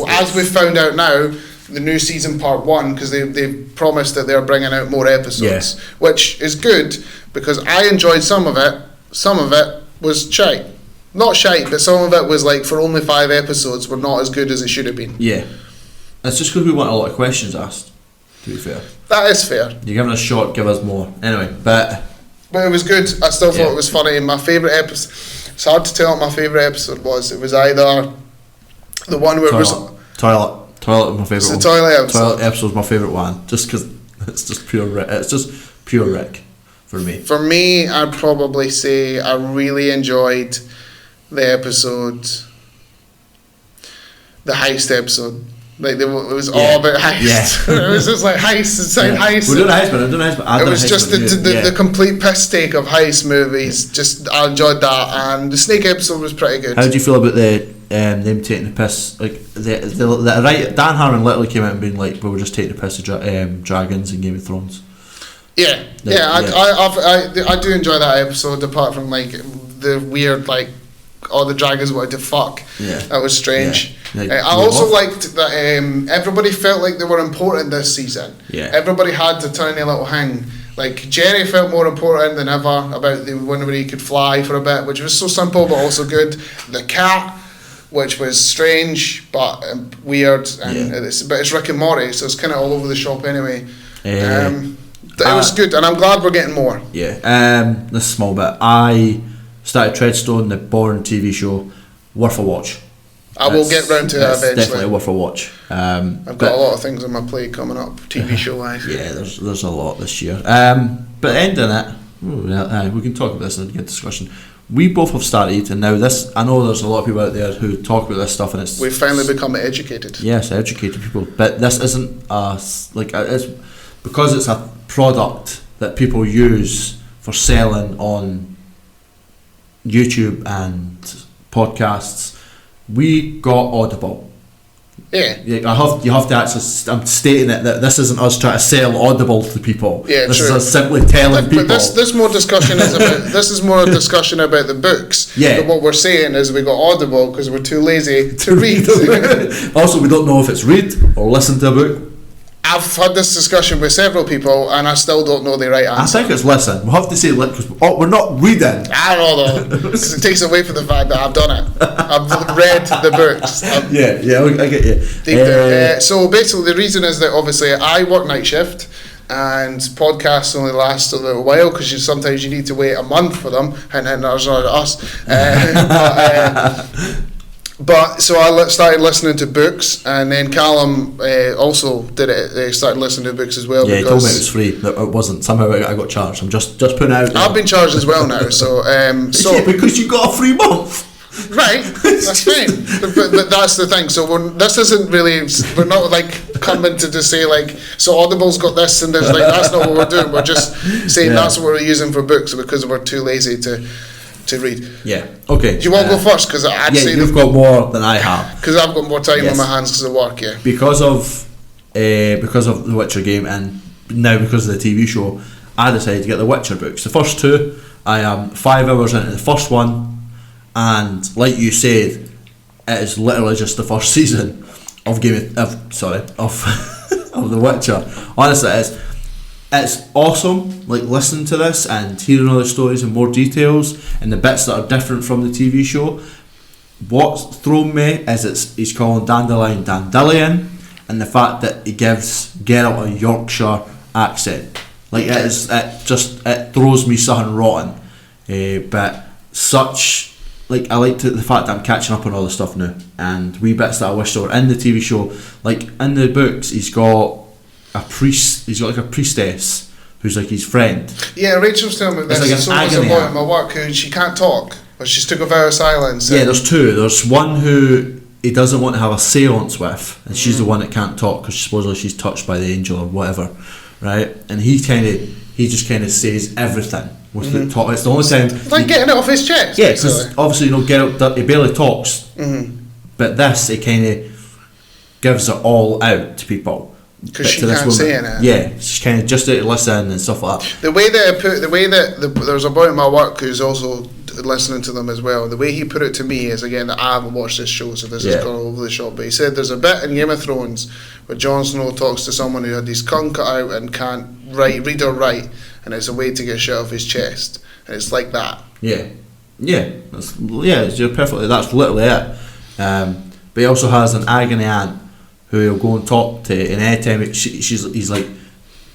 Speaker 2: as we've found out now, the new season part 1, because they promised that they're bringing out more episodes, which is good because I enjoyed some of it. Some of it was shite. Not shite, but some of it was like for only 5 episodes were not as good as it should have been.
Speaker 1: Yeah. It's just because we want a lot of questions asked, to be fair.
Speaker 2: That is fair.
Speaker 1: You're giving us short, give us more. Anyway, but
Speaker 2: it was good. I still thought it was funny. And my favourite episode, it's hard to tell what my favourite episode was. It was either the one where
Speaker 1: Toilet was my favourite one.
Speaker 2: The toilet episode.
Speaker 1: Toilet episode was my favourite one, just because it's just pure Rick for me.
Speaker 2: For me, I'd probably say I really enjoyed the episode, the heist episode. Like it was all about heist. Yeah. It was just like heist inside heist.
Speaker 1: We're doing heist.
Speaker 2: It was just the complete piss take of heist movies. Just I enjoyed that, and the snake episode was pretty good.
Speaker 1: How do you feel about them taking the piss? Like the right, Dan Harmon literally came out and being like, "We were just taking the piss of dragons in Game of Thrones."
Speaker 2: Yeah, I do enjoy that episode. Apart from like the weird like all the dragons wanted to fuck. Yeah, that was strange. Yeah. I also liked that everybody felt like they were important this season.
Speaker 1: Yeah,
Speaker 2: everybody had a tiny little hang. Like Jerry felt more important than ever about the one where he could fly for a bit, which was so simple but also good. The cat, which was strange but weird, and it's Rick and Morty, so it's kind of all over the shop anyway. It was good, and I'm glad we're getting more.
Speaker 1: Yeah. This small bit. I started Treadstone, the Bourne TV show. Worth a watch.
Speaker 2: I will get round to that eventually.
Speaker 1: Definitely worth a watch.
Speaker 2: I've got a lot of things on my plate coming up, TV show wise.
Speaker 1: Yeah, there's a lot this year. But ending it, we can talk about this in a good discussion. We both have started, and now this, I know there's a lot of people out there who talk about this stuff, and
Speaker 2: we've finally become educated.
Speaker 1: Yes, educated people. But this isn't it's because it's a product that people use for selling on YouTube and podcasts. We got Audible.
Speaker 2: Yeah.
Speaker 1: You have to actually. I'm stating it that this isn't us trying to sell Audible to people.
Speaker 2: Yeah,
Speaker 1: this
Speaker 2: true.
Speaker 1: is us simply telling people.
Speaker 2: But this more discussion is about. This is more a discussion about the books.
Speaker 1: Yeah.
Speaker 2: But what we're saying is we got Audible because we're too lazy to read.
Speaker 1: Also, we don't know if it's read or listen to a book.
Speaker 2: I've had this discussion with several people, and I still don't know the right answer.
Speaker 1: I think it's listen. We'll have to say because we're not reading.
Speaker 2: I don't know though. It takes away from the fact that I've done it. I've read the books.
Speaker 1: I get you.
Speaker 2: So basically, the reason is that obviously I work night shift, and podcasts only last a little while because sometimes you need to wait a month for them, and that's not us. But so I started listening to books, and then Callum also did it. They started listening to books as well.
Speaker 1: Yeah, he told me it was free. It wasn't. Somehow I got charged. I'm just putting out.
Speaker 2: I've been charged as well now. So
Speaker 1: yeah, because you got a free month.
Speaker 2: Right, that's fine. But that's the thing. So this isn't really. We're not like coming to say like. So Audible's got this and there's like that's not what we're doing. We're just saying that's what we're using for books because we're too lazy to read.
Speaker 1: Yeah. Okay.
Speaker 2: Do you want to go first? Because I'd say
Speaker 1: you've got more than I have.
Speaker 2: Because I've got more time on my hands because of work. Yeah.
Speaker 1: Because of the Witcher game and now because of the TV show, I decided to get the Witcher books. The first two, I am 5 hours into the first one, and like you said, it is literally just the first season of of The Witcher. Honestly, it's awesome, like listening to this and hearing all the stories in more details and the bits that are different from the TV show. What's thrown me is he's calling Dandelion Dandelion, and the fact that he gives Geralt a Yorkshire accent. Like it throws me something rotten. But such like I like the fact that I'm catching up on all the stuff now, and wee bits that I wish were in the TV show. Like in the books, he's got a priest. He's got like a priestess who's like his friend.
Speaker 2: Yeah, Rachel's telling me this.
Speaker 1: Like
Speaker 2: so there's a boy at my work who she can't talk, but she's took a vow of silence.
Speaker 1: Yeah, there's two. There's one who he doesn't want to have a séance with, and she's the one that can't talk because supposedly she's touched by the angel or whatever, right? And he just kind of says everything with the talk. It's the only time
Speaker 2: like getting it off his chest.
Speaker 1: Yeah, because obviously Geralt he barely talks, but this he kind of gives it all out to people.
Speaker 2: Because she can't say it.
Speaker 1: Yeah, she's kind of just there to listen and stuff like that.
Speaker 2: The way that there's a boy at my work who's also listening to them as well. The way he put it to me is, again, that I haven't watched this show, so this has gone all over the shop. But he said there's a bit in Game of Thrones where Jon Snow talks to someone who had his tongue cut out and can't read or write, and it's a way to get shit off his chest, and it's like that. Yeah,
Speaker 1: you're perfectly. That's literally it. But he also has an agony aunt who he'll go and talk to, and anytime he's like,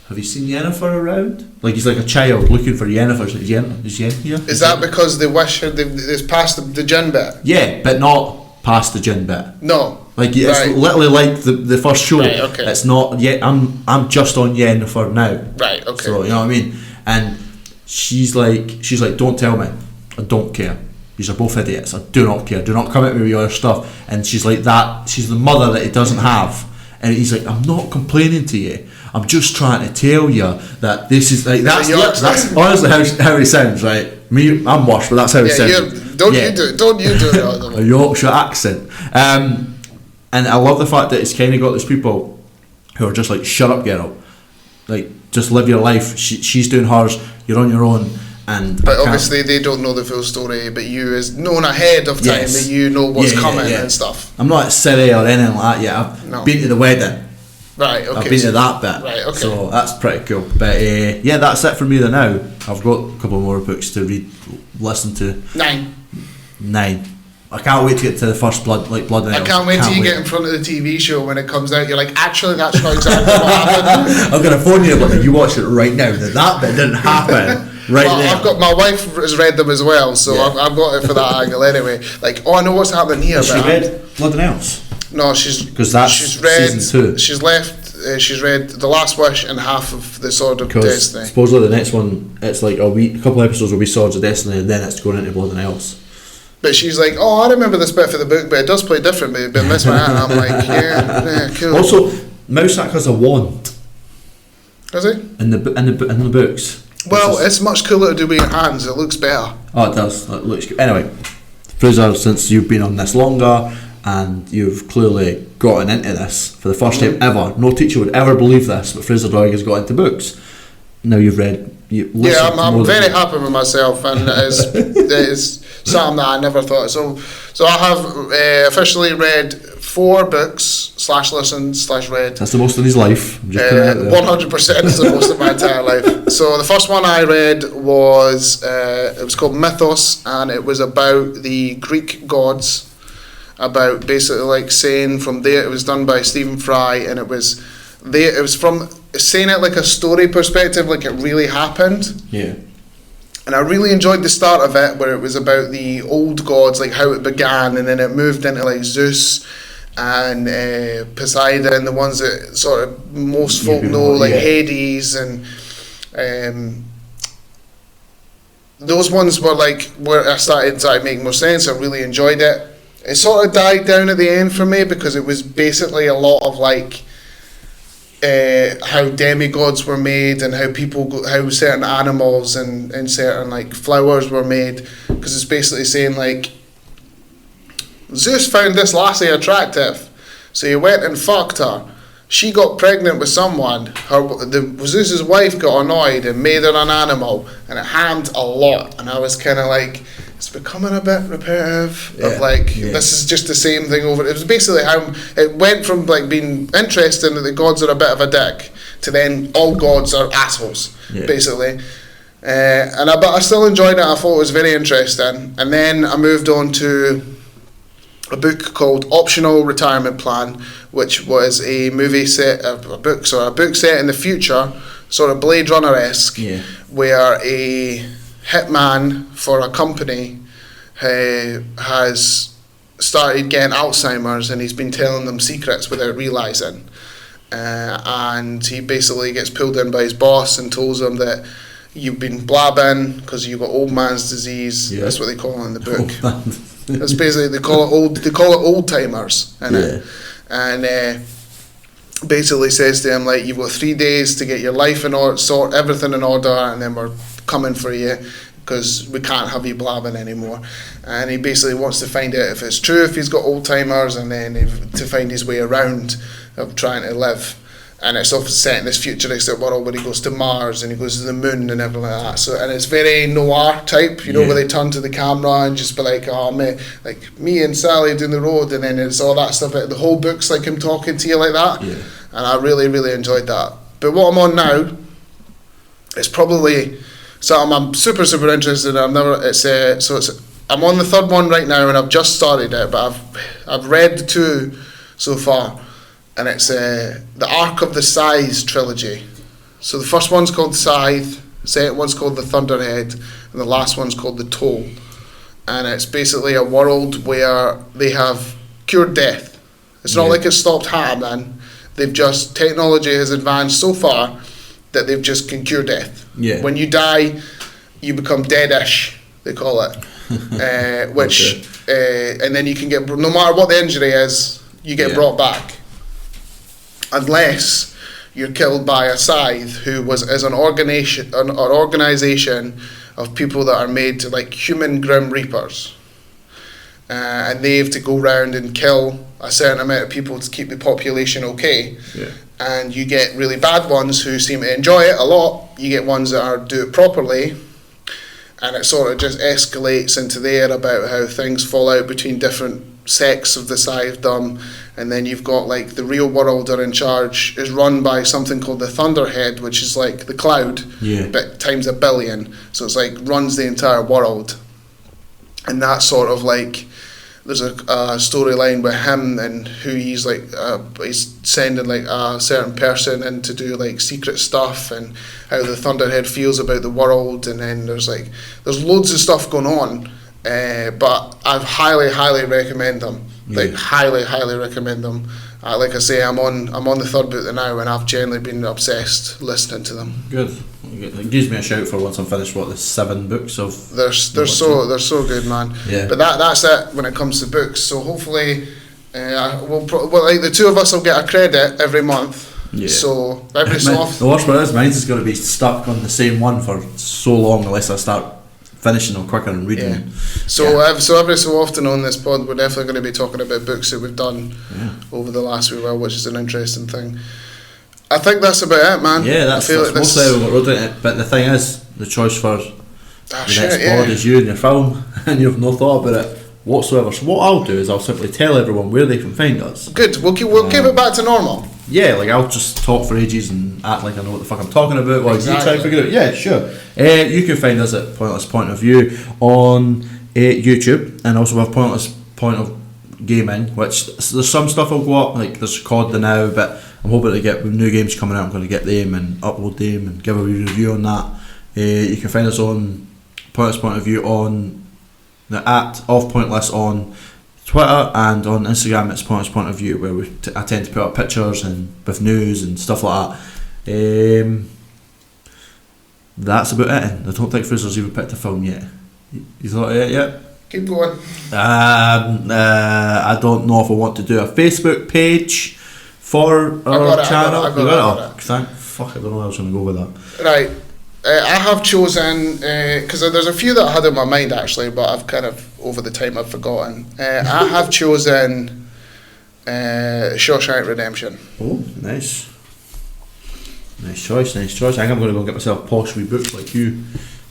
Speaker 1: have you seen Yennefer around? Like he's like a child looking for Yennefer. Is Yen here?
Speaker 2: Is that because they wish it's past the gin bit?
Speaker 1: Yeah, but not past the gin bit.
Speaker 2: No.
Speaker 1: Like it's literally like the first show.
Speaker 2: Right, okay.
Speaker 1: It's not yet. I'm just on Yennefer now.
Speaker 2: Right. Okay.
Speaker 1: So you know what I mean. And she's like, don't tell me. I don't care. These are both idiots. I do not care. Do not come at me with your stuff. And she's like that. She's the mother that he doesn't have. And he's like, I'm not complaining to you. I'm just trying to tell you that this is like that's honestly how he sounds. Right? Me, I'm washed, but that's how he sounds.
Speaker 2: Don't you do it?
Speaker 1: A Yorkshire accent. And I love the fact that it's kind of got these people who are just like, shut up, Geralt. Like, just live your life. She's doing hers. You're on your own.
Speaker 2: But obviously they don't know the full story, but you is known ahead of time that you know what's coming and stuff.
Speaker 1: I'm not at City or anything like that yet. I've been to the wedding,
Speaker 2: Right, okay.
Speaker 1: I've been to that bit.
Speaker 2: Right, okay.
Speaker 1: So that's pretty cool. But yeah, that's it for me now. I've got a couple more books to read, listen to. 9. I can't wait to get to the first Blood and Elves.
Speaker 2: I can't wait till you get in front of the TV show when it comes out. You're like, actually, that's not exactly what happened.
Speaker 1: I'm going to phone you, but you watch it right now. That bit didn't happen right there.
Speaker 2: I've got, my wife has read them as well, so yeah. I've got it for that angle anyway. Like, oh, I know what's happening here.
Speaker 1: Has she read Blood and Elves?
Speaker 2: No, she's read
Speaker 1: season 2.
Speaker 2: She's left. She's read The Last Wish and half of The Sword of Destiny.
Speaker 1: Supposedly the next one, it's like a couple of episodes will be Swords of Destiny, and then it's going into Blood and Elves.
Speaker 2: But she's like, oh, I remember this bit for the book, but it does play differently. But this one, and I'm like, yeah, cool.
Speaker 1: Also, Mousak has a wand.
Speaker 2: Does he?
Speaker 1: In the books.
Speaker 2: Well, it's much cooler to do with your hands. It looks better.
Speaker 1: Oh, it does. It looks good. Anyway, Fraser, since you've been on this longer and you've clearly gotten into this for the first time ever, no teacher would ever believe this, but Fraser Doig has got into books. Now you've read.
Speaker 2: I'm very happy with myself, and it's something that I never thought. So I have officially read 4 books /listened/read.
Speaker 1: That's the most in his life.
Speaker 2: 100% is the most of my entire life. So the first one I read was it was called Mythos, and it was about the Greek gods. About basically like saying from there, it was done by Stephen Fry, and it was from saying it like a story perspective, like it really happened.
Speaker 1: Yeah.
Speaker 2: And I really enjoyed the start of it, where it was about the old gods, like how it began, and then it moved into like Zeus and Poseidon, the ones that sort of most folk know, like Hades, and those ones were like where I started making more sense. I really enjoyed it. It sort of died down at the end for me because it was basically a lot of like how demigods were made and how how certain animals and certain like flowers were made, because it's basically saying like Zeus found this lassie attractive, so he went and fucked her. She got pregnant with someone. Zeus's wife got annoyed and made her an animal, and it harmed a lot. And I was kind of like, it's becoming a bit repetitive. This is just the same thing over. It was basically how it went from like being interesting that the gods are a bit of a dick to then all gods are assholes, basically. But I still enjoyed it. I thought it was very interesting. And then I moved on to a book called Optional Retirement Plan, which was a book set in the future, sort of Blade Runner-esque, where a hitman for a company has started getting Alzheimer's, and he's been telling them secrets without realising. And he basically gets pulled in by his boss and tells him that you've been blabbing because you've got old man's disease. Yeah. That's what they call it in the book. That's basically they call it old timers, and basically says to him like, you've got 3 days to get your life in order, sort everything in order, and then we're coming for you because we can't have you blabbing anymore. And he basically wants to find out if it's true, if he's got old timers, and then to find his way around of trying to live. And it's often set in this futuristic world where he goes to Mars and he goes to the moon and everything like that. So, and it's very noir type, where they turn to the camera and just be like, oh man, like me and Sally down the road, and then it's all that stuff. The whole book's like him talking to you like that. Yeah. And I really, really enjoyed that. But what I'm on now is probably something I'm super, super interested in. I'm on the 3rd one right now, and I've just started it, but I've read 2 so far. And it's the Arc of the Scythe Trilogy. So the first one's called Scythe, the second one's called the Thunderhead, and the last one's called the Toll. And it's basically a world where they have cured death. It's not like it's stopped happening. Technology has advanced so far that they've just can cure death. Yeah. When you die, you become deadish, they call it. And then you can get, no matter what the injury is, you get brought back. Unless you're killed by a scythe, who is an organisation of people that are made to like human grim reapers, and they have to go around and kill a certain amount of people to keep the population okay. Yeah. And you get really bad ones who seem to enjoy it a lot. You get ones that do it properly, and it sort of just escalates into there about how things fall out between different sects of the Scythedom, and then you've got like the real world are in charge, is run by something called the Thunderhead, which is like the Cloud, but times 1 billion. So it's like runs the entire world, and that's sort of like there's a storyline with him and who he's like he's sending like a certain person in to do like secret stuff, and how the Thunderhead feels about the world, and then there's loads of stuff going on. But I highly recommend them. Like highly recommend them. Like I say, I'm on the 3rd book now, and I've generally been obsessed listening to them.
Speaker 1: Good. It gives me a shout for once I'm finished. The 7 books of.
Speaker 2: They're so good, man.
Speaker 1: Yeah.
Speaker 2: But that's it when it comes to books. So hopefully, like the two of us will get a credit every month. Yeah. So every so often.
Speaker 1: The worst part is mine's is going to be stuck on the same one for so long unless I start finishing them quicker and reading them.
Speaker 2: So every so often on this pod, we're definitely going to be talking about books that we've done over the last wee while, which is an interesting thing. I think that's about it, man.
Speaker 1: Yeah, that's mostly what we're doing. But the thing is, the choice for the next pod is you and your film, and you've no thought about it whatsoever. So what I'll do is I'll simply tell everyone where they can find us.
Speaker 2: Good. We'll keep it back to normal.
Speaker 1: Yeah, like I'll just talk for ages and act like I know what the fuck I'm talking about while you try to figure it out. Yeah, sure. You can find us at Pointless Point of View on YouTube, and also we have Pointless Point of Gaming, which there's some stuff will go up, like there's COD now, but I'm hoping to get with new games coming out, I'm going to get them and upload them and give a review on that. You can find us on Pointless Point of View on the @ofpointless on Twitter, and on Instagram it's Pointless Point of View, where I tend to put up pictures and with news and stuff like that. That's about it. I don't think Fraser's even picked a film yet. You thought of it yet?
Speaker 2: Keep going.
Speaker 1: I don't know if I want to do a Facebook page for our channel.
Speaker 2: I got it.
Speaker 1: Thank fuck, I don't know how I was going to go with that.
Speaker 2: Right. I have chosen, because there's a few that I had in my mind actually, but I've kind of, over the time, I've forgotten. I have chosen Shawshank Redemption.
Speaker 1: Oh, nice. Nice choice. I think I'm going to go get myself a posh wee book like you.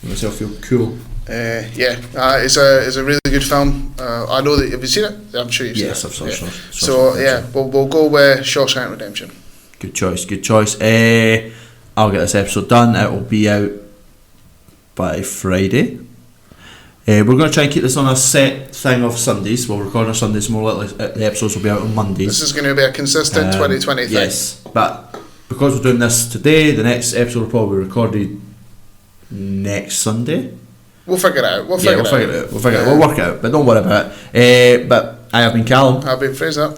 Speaker 1: Make myself feel cool.
Speaker 2: It's a really good film. I know that, have you seen it? I'm sure you've seen it.
Speaker 1: Yes, I've seen it.
Speaker 2: So yeah, we'll go with Shawshank Redemption.
Speaker 1: Good choice. I'll get this episode done. It will be out by Friday. We're going to try and keep this on a set thing of Sundays. We'll record on Sundays. More likely the episodes will be out on Mondays.
Speaker 2: This is going to be a consistent 2020 thing.
Speaker 1: Yes, but because we're doing this today, the next episode will probably be recorded next Sunday.
Speaker 2: We'll figure it out. We'll work it out.
Speaker 1: But don't worry about it. But I have been Callum.
Speaker 2: I've been Fraser.